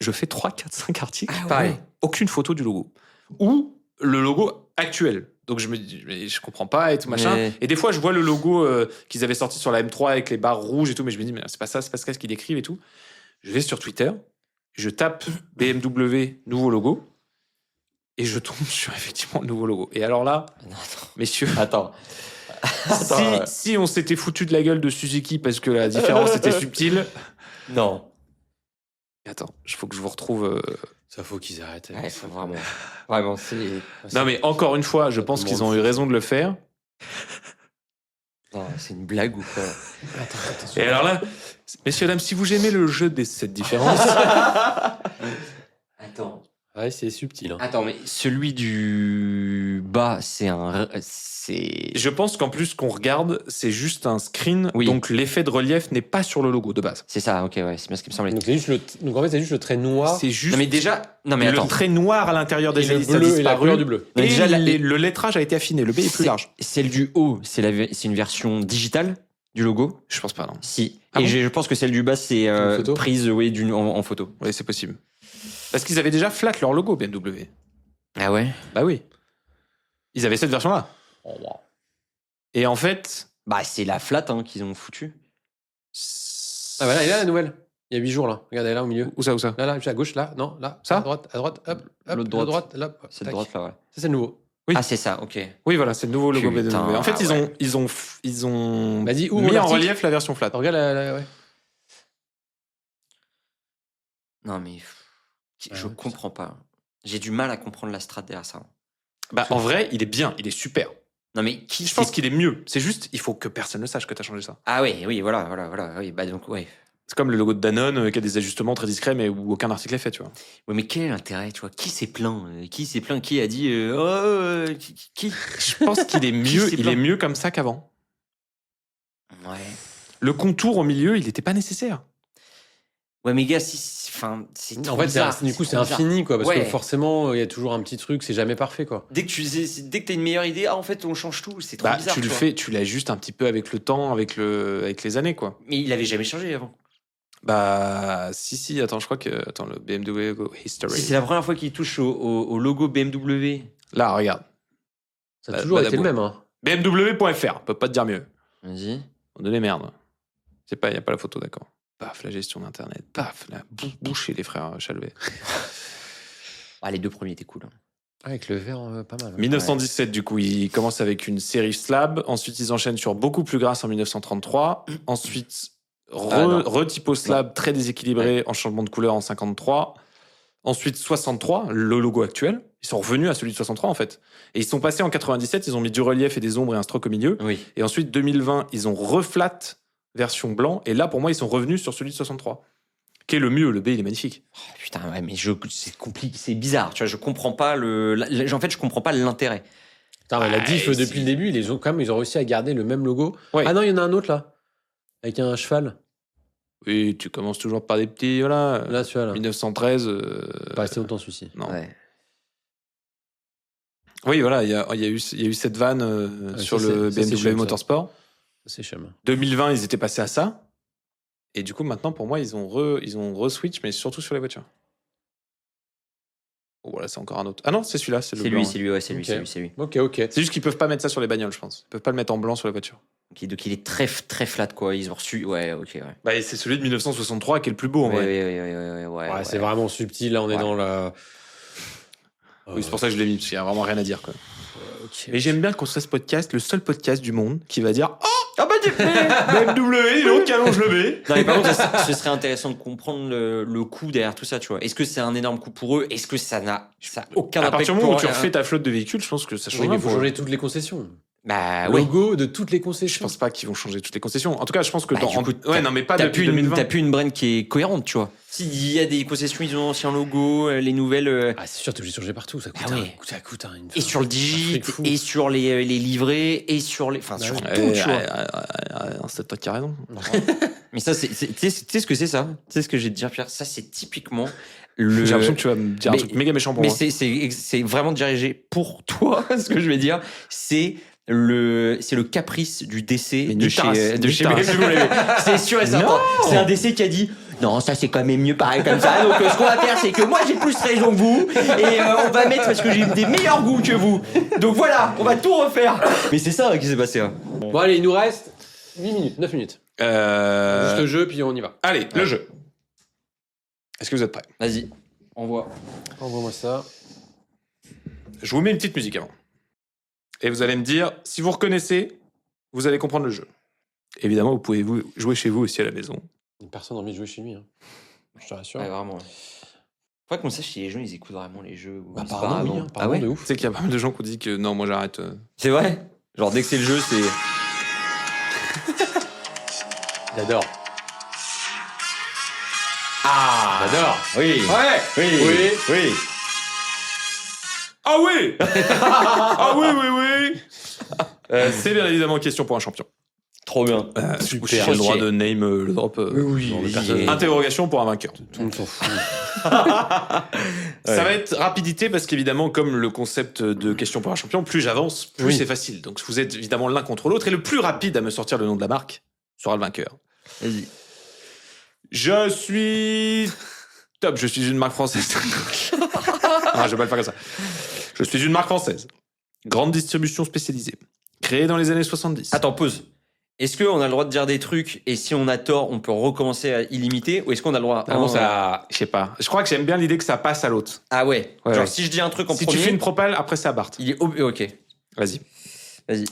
Je fais 3, 4, 5 articles, Ah ouais. pareil, aucune photo du logo. Ou le logo actuel. Donc je me dis, mais je comprends pas et tout machin. Ouais. Et des fois, je vois le logo qu'ils avaient sorti sur la M3 avec les barres rouges et tout, mais je me dis, mais c'est pas ça ce qu'ils décrivent et tout. Je vais sur Twitter, je tape BMW nouveau logo et je tombe sur effectivement le nouveau logo. Et alors là, Non, attends. messieurs, Attends. si on s'était foutu de la gueule de Suzuki parce que la différence était subtile. Non. Attends, il faut que je vous retrouve. Ça faut qu'ils arrêtent. Ouais, faut vraiment. Vraiment, c'est. Non, mais encore une fois, je pense qu'ils ont eu raison de le faire. Non, c'est une blague ou quoi? Et alors là, messieurs, dames, si vous aimez le jeu de cette différence, Attends. Ouais, c'est subtil. Hein. Attends, mais celui du bas, c'est je pense qu'en plus, ce qu'on regarde, c'est juste un screen. Oui. Donc l'effet de relief n'est pas sur le logo de base. C'est ça, ok, ouais, c'est bien ce qui me semblait. Donc, donc en fait, c'est juste le trait noir C'est juste Non, mais déjà. Non, mais le attends. trait noir à l'intérieur et des le hélices a bleu et la disparu. couleur du bleu. Mais Et déjà, le lettrage a été affiné. Le B est plus large. Celle du haut, c'est une version digitale du logo. Je pense pas, non. Si. Ah Et bon je pense que celle du bas, c'est Une photo prise oui, en photo. Oui, c'est possible. Parce qu'ils avaient déjà flat leur logo BMW. Ah ouais? Bah oui. Ils avaient cette version-là. Oh, wow. Et en fait. Bah, c'est la flat hein, qu'ils ont foutu. Ah voilà, et là la nouvelle. Il y a 8 jours là. Regardez là au milieu. Où ça, où ça? Là, à gauche, là, non, là. Ça À droite, hop, hop. L'autre à droite. là. Cette tac. droite là, ouais. Ça, c'est le nouveau. Oui. Ah, c'est ça, ok. Oui, voilà, c'est le nouveau logo BMW. Putain, En fait, ouais. ils ont Vas-y, ouvre mis en l'article. relief la version flat. Regarde ouais. Non, mais je ouais, comprends pas. J'ai du mal à comprendre la strat derrière ça. Bah, en vrai, il est bien, il est super. Non, mais qui Je pense qu'il est mieux. C'est juste, il faut que personne ne sache que tu as changé ça. Ah, oui, voilà. Oui, bah donc, ouais. C'est comme le logo de Danone qui a des ajustements très discrets, mais où aucun article est fait, tu vois. Ouais, mais quel est l'intérêt, tu vois? Qui s'est plaint? Qui a dit qui? Je pense qu'il est mieux, s'est il plaint est mieux comme ça qu'avant. Ouais. Le contour au milieu, il n'était pas nécessaire. Ouais, mais gars, enfin, c'est En trop fait, bizarre, du coup, c'est trop bizarre. infini quoi. Parce Ouais. que forcément, il y a toujours un petit truc, c'est jamais parfait quoi. Dès que t'as une meilleure idée, ah, en fait, on change tout. C'est trop Bah, bizarre. tu le vois. fais, tu l'ajustes un petit peu avec le temps, avec les années, quoi. Mais il avait jamais changé avant. Bah, si, attends, je crois que. Attends, le BMW Logo History. Si c'est la première fois qu'il touche au logo BMW. Là, regarde. Ça a toujours été le même. Hein. BMW.fr, on peut pas te dire mieux. Vas-y. On donne les merdes. C'est pas, y a pas la photo, d'accord. Paf, la gestion d'internet. Paf, la boucher les frères Chalvet. Ah, les deux premiers étaient cool. Hein. Avec le vert, pas mal. 1917, du coup, ils commencent avec une série slab. Ensuite, ils enchaînent sur beaucoup plus grasse en 1933. Ensuite, retypo slab très déséquilibré en changement de couleur en 53. Ensuite, 63, le logo actuel. Ils sont revenus à celui de 63, en fait. Et ils sont passés en 97, ils ont mis du relief et des ombres et un stroke au milieu. Oui. Et ensuite, 2020, ils ont reflat version blanc. Et là, pour moi, ils sont revenus sur celui de 63. Qui est le mieux, le B, il est magnifique. Oh, putain, ouais, mais c'est compliqué, c'est bizarre. Tu vois, je comprends pas en fait, je comprends pas l'intérêt. Putain, mais la diff, et depuis le début, ils ont réussi à garder le même logo. Ouais. Ah non, il y en a un autre là. Avec un cheval. Oui, tu commences toujours par des petits, voilà. Là, celui-là. Là. 1913. Pas resté longtemps celui-ci. Non. Ouais. Oui, voilà, il y a eu cette vanne sur ça, le c'est BMW chum, ça. Motorsport. C'est chum. 2020, ils étaient passés à ça. Et du coup, maintenant, pour moi, ils ont re-switch, mais surtout sur les voitures. Oh, voilà, c'est encore un autre. Ah non, c'est celui-là, c'est le C'est blanc. lui, c'est lui, ouais, c'est lui, Ok. c'est lui. Ok. C'est juste qu'ils peuvent pas mettre ça sur les bagnoles, je pense. Ils peuvent pas le mettre en blanc sur les voitures. Donc il est très flat, quoi. Ils ont reçu. Ouais, ok, ouais. Bah, et c'est celui de 1963 qui est le plus beau, en Ouais, vrai. Ouais, c'est vraiment subtil. Là, on est Ouais. dans la. Oui, c'est pour ça que je l'ai mis, parce qu'il y a vraiment rien à dire, quoi. Ok. Mais j'aime bien qu'on soit ce podcast, le seul podcast du monde qui va dire Ah bah tu BMW, donc allonge le B. Non, mais par contre, ce serait intéressant de comprendre le coût derrière tout ça, tu vois. Est-ce que c'est un énorme coût pour eux? Est-ce que ça n'a aucun À impact partir du moment où pour tu eux refais ta flotte de véhicules, je pense que ça change Oui, mais rien il faut pour eux. changer toutes les concessions. Bah oui. Logo de toutes les Je concessions. pense pas qu'ils vont changer toutes les concessions. En tout cas, je pense que Bah, dans. du coup, Ouais, non, mais pas T'as depuis plus 2020. une brand qui est cohérente, tu vois. S'il y a des concessions, ils ont ancien logo, les nouvelles. Ah, c'est sûr, t'es obligé de changer partout. Ça coûte, Ah ouais. ça coûte une. Et sur le un digit, fric fou. et sur les livrets, et sur les. Enfin, Bah sur oui. tout, tu vois. C'est toi qui as raison. Mais ça, tu sais ce que c'est ça? Tu sais ce que j'ai de dire, Pierre? Ça, c'est typiquement le. J'ai l'impression que tu vas me dire un Mais- truc méga méchant pour Mais moi. c'est vraiment dirigé pour toi, ce que je vais dire. C'est le caprice du décès Mais de nique ta race, chez nique ta race. BMW. C'est sûr et certain. C'est un décès qui a dit non, ça c'est quand même mieux pareil comme ça. Donc ce qu'on va faire, c'est que moi j'ai plus raison que vous et on va mettre parce que j'ai des meilleurs goûts que vous. Donc voilà, on va tout refaire. Mais c'est ça qui s'est passé. Hein. Bon, allez, il nous reste 8 minutes, 9 minutes. Juste le jeu, puis on y va. Allez, le jeu. Est-ce que vous êtes prêts? Vas-y, envoie. Envoie-moi ça. Je vous mets une petite musique avant. Et vous allez me dire, si vous reconnaissez, vous allez comprendre le jeu. Évidemment, vous pouvez jouer chez vous aussi à la maison. Personne n'a envie de jouer chez lui. Hein. Je te rassure. Ouais, vraiment. Faudrait qu'on sache si les gens ils écoutent vraiment les jeux. Ou Bah, c'est pas apparemment, oui. avant. Hein, Ah apparemment, ouais. de Tu ouf. sais qu'il y a pas mal de gens qui ont dit que non, moi j'arrête. C'est vrai. Genre dès que c'est le jeu, c'est. J'adore. Ah. J'adore. Oui. Ouais. Oui. Oui. Oui. Ah oui Ah oui, oui, oui C'est bien évidemment question pour un champion. Trop bien. Du coup, j'ai le droit de name le drop. Oui. non, mais personne- Interrogation pour un vainqueur. Tout le monde s'en fout. Ça va être rapidité parce qu'évidemment, comme le concept de question pour un champion, plus j'avance, plus Oui. c'est facile. Donc vous êtes évidemment l'un contre l'autre et le plus rapide à me sortir le nom de la marque sera le vainqueur. Vas-y. Je suis top. Je suis une marque française. Non, je vais pas le faire comme ça. Je suis une marque française. Grande distribution spécialisée. Créée dans les années 70. Attends, pause. Est-ce qu'on a le droit de dire des trucs et si on a tort, on peut recommencer à illimiter ou est-ce qu'on a le droit Ah bon, ça, je sais pas. Je crois que j'aime bien l'idée que ça passe à l'autre. Ah ouais. Ouais, Genre ouais. si je dis un truc en Si premier, tu fais une propale, après c'est à Bart. il est ok. Vas-y. Vas-y.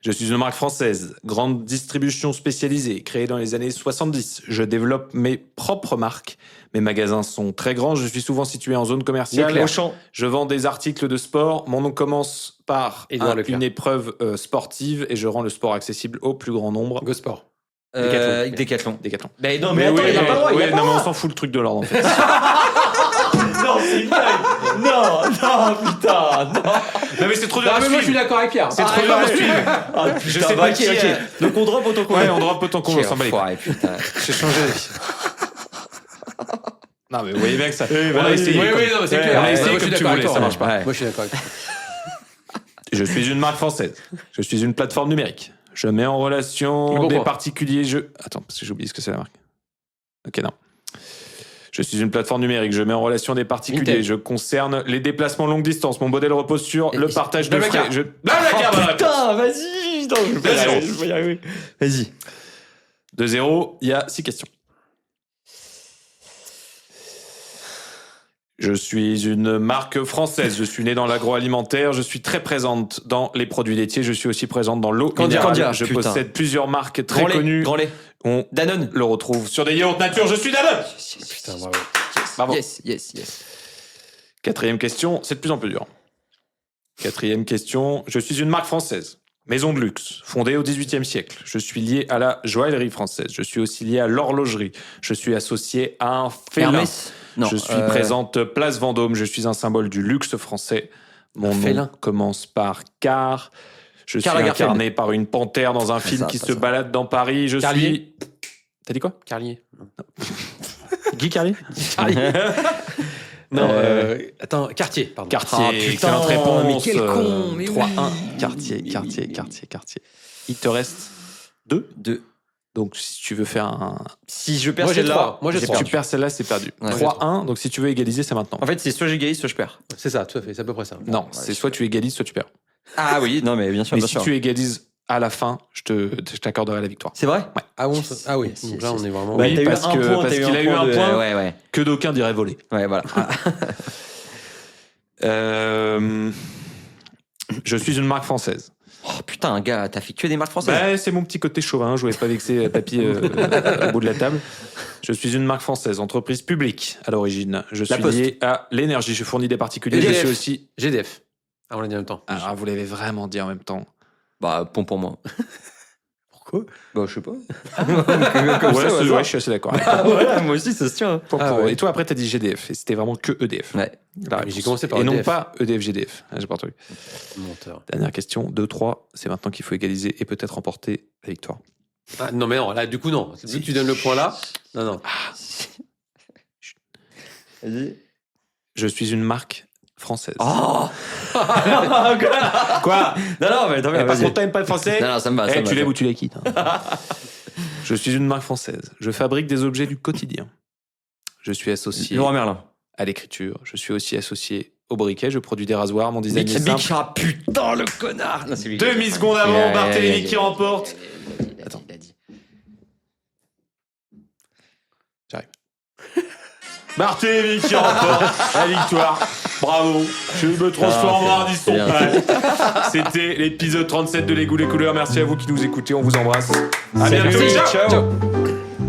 Je suis une marque française, grande distribution spécialisée, créée dans les années 70. Je développe mes propres marques. Mes magasins sont très grands, je suis souvent situé en zone commerciale. Leclerc. Auchan. Je vends des articles de sport. Mon nom commence par Édouard Leclerc. une épreuve sportive et je rends le sport accessible au plus grand nombre. Go Sport. Décathlon. Décathlon. Mais non, mais attends, oui, il a pas le droit. oui, il a pas non, le mais on droit. s'en fout le truc de l'ordre en fait. Non, c'est une blague. Non, putain, non. Non mais c'est trop dur Non, à mais moi, je suis suivre. d'accord avec Pierre. C'est trop dur à suivre. Ah, Je putain, sais bah, pas ok, qui ok. est- Donc on drop autant qu'on Ouais, on drop autant qu'on veut, on s'en bat les couilles. enfoiré, putain. J'ai changé d'avis. Non mais vous voyez bien que ça. On bah a oui, essayé. Oui, comme- oui, non, mais c'est Ouais, clair. on a essayé Moi, je comme suis tu d'accord voulais, avec toi. ça marche pas. Ouais. Moi, je suis d'accord avec toi. Je suis une marque française. Je suis une plateforme numérique. Je mets en Le relation Bon des Coin. particuliers. Attends, parce que j'ai oublié ce que c'est la marque. Ok, non. Je suis une plateforme numérique. Je mets en relation des particuliers. Vinted. Je concerne les déplacements longue distance. Mon modèle repose sur le partage de Blablacar. frais. Blablacar, bonne réponse. Putain, vas-y. Putain, je peux y arriver, je peux y arriver. Vas-y. 2-0, il y a 6 questions. Je suis une marque française. Je suis né dans l'agroalimentaire. Je suis très présente dans les produits laitiers. Je suis aussi présente dans l'eau Candia, minérale. Candia, Je putain. possède plusieurs marques très Grand lait, connues. grand lait. On Danone. le retrouve sur des yaourts nature. Je suis Danone. Putain, bravo. Bravo. Yes, yes, yes. Quatrième question, c'est de plus en plus dur. Quatrième question, je suis une marque française. Maison de luxe, fondée au XVIIIe siècle. Je suis lié à la joaillerie française. Je suis aussi lié à l'horlogerie. Je suis associé à un félin. Hermès. Non. Je suis présente place Vendôme. Je suis un symbole du luxe français. Mon nom félin. commence par Car. Je suis Karl Lagerfeld. incarné par une panthère dans un film ça, qui pas se ça. balade dans Paris. Je Carlier. suis... T'as dit quoi? Carlier. Guy Carlier? Non, attends, Cartier, pardon. Cartier, Ah, putain, excellente réponse. mais quel con, mais 3-1. oui. Cartier. Il te reste 2. Deux. Donc, si tu veux faire un. Si je perds Moi, j'ai celle-là, trois. Moi, j'ai j'ai trois. Si perdu. tu perds celle-là, c'est perdu. Ouais, 3-1. Donc, si tu veux égaliser, c'est maintenant. En fait, c'est soit j'égalise, soit je perds. C'est ça, tout à fait, c'est à peu près ça. Non, c'est soit tu égalises, soit tu perds. Ah oui, non, mais bien sûr, Mais bien si sûr. tu égalises à la fin, je t'accorderai la victoire. C'est vrai? Ah, bon, ah oui, Yes, donc yes, là, yes. on est vraiment. Oui, t'as eu parce un que- point, parce t'as qu'il a eu un de- point. Ouais, ouais. Que d'aucuns diraient voler. Ouais, voilà. Je suis une marque française. Oh putain, gars, t'as fait que des marques françaises. Bah, c'est mon petit côté chauvin, je voulais pas vexer Papy au bout de la table. Je suis une marque française, entreprise publique à l'origine. Je suis Poste. lié à l'énergie, je fournis des particuliers. EDF. Je suis aussi... GDF. Ah, on l'a dit en même temps. Ah, vous l'avez vraiment dit en même temps. Bah, bon pour moi. Pourquoi? Bah, je sais pas. Ouais, je suis assez d'accord. Ah, voilà, moi aussi, ça se tient. Point Ah, pour- ouais. Et toi, après, t'as dit GDF, et c'était vraiment que EDF. Ouais. La Mais réponse. j'ai commencé par Et non EDF. pas EDF-GDF. J'ai pas entendu. Menteur. Dernière question, 2-3. C'est maintenant qu'il faut égaliser et peut-être remporter la victoire. Ah, non, mais non, là, du coup, non. Si tu donnes le point là. Non. Vas-y. Je suis une marque française. Oh Quoi? Non, mais attends, Parce vas-y. qu'on t'aime pas français? Non, ça me va. Eh, ça me tu va, l'aimes ça. ou tu les quittes. Je suis une marque française. Je fabrique des objets du quotidien. Je suis associé Leroy Merlin. à l'écriture. Je suis aussi associé au briquet. Je produis des rasoirs. Mon design est Mick, simple. ah putain, le connard. Non, c'est lui. Demi-seconde avant, Barthélémy qui remporte. Attends. Barthélémy qui remporte la victoire. Bravo. Je me transforme en Ardisson. c'est bien. Ouais. C'était l'épisode 37 de Les Goûts, les couleurs. Merci à vous qui nous écoutez. On vous embrasse. À Salut. bientôt. Ciao. Ciao.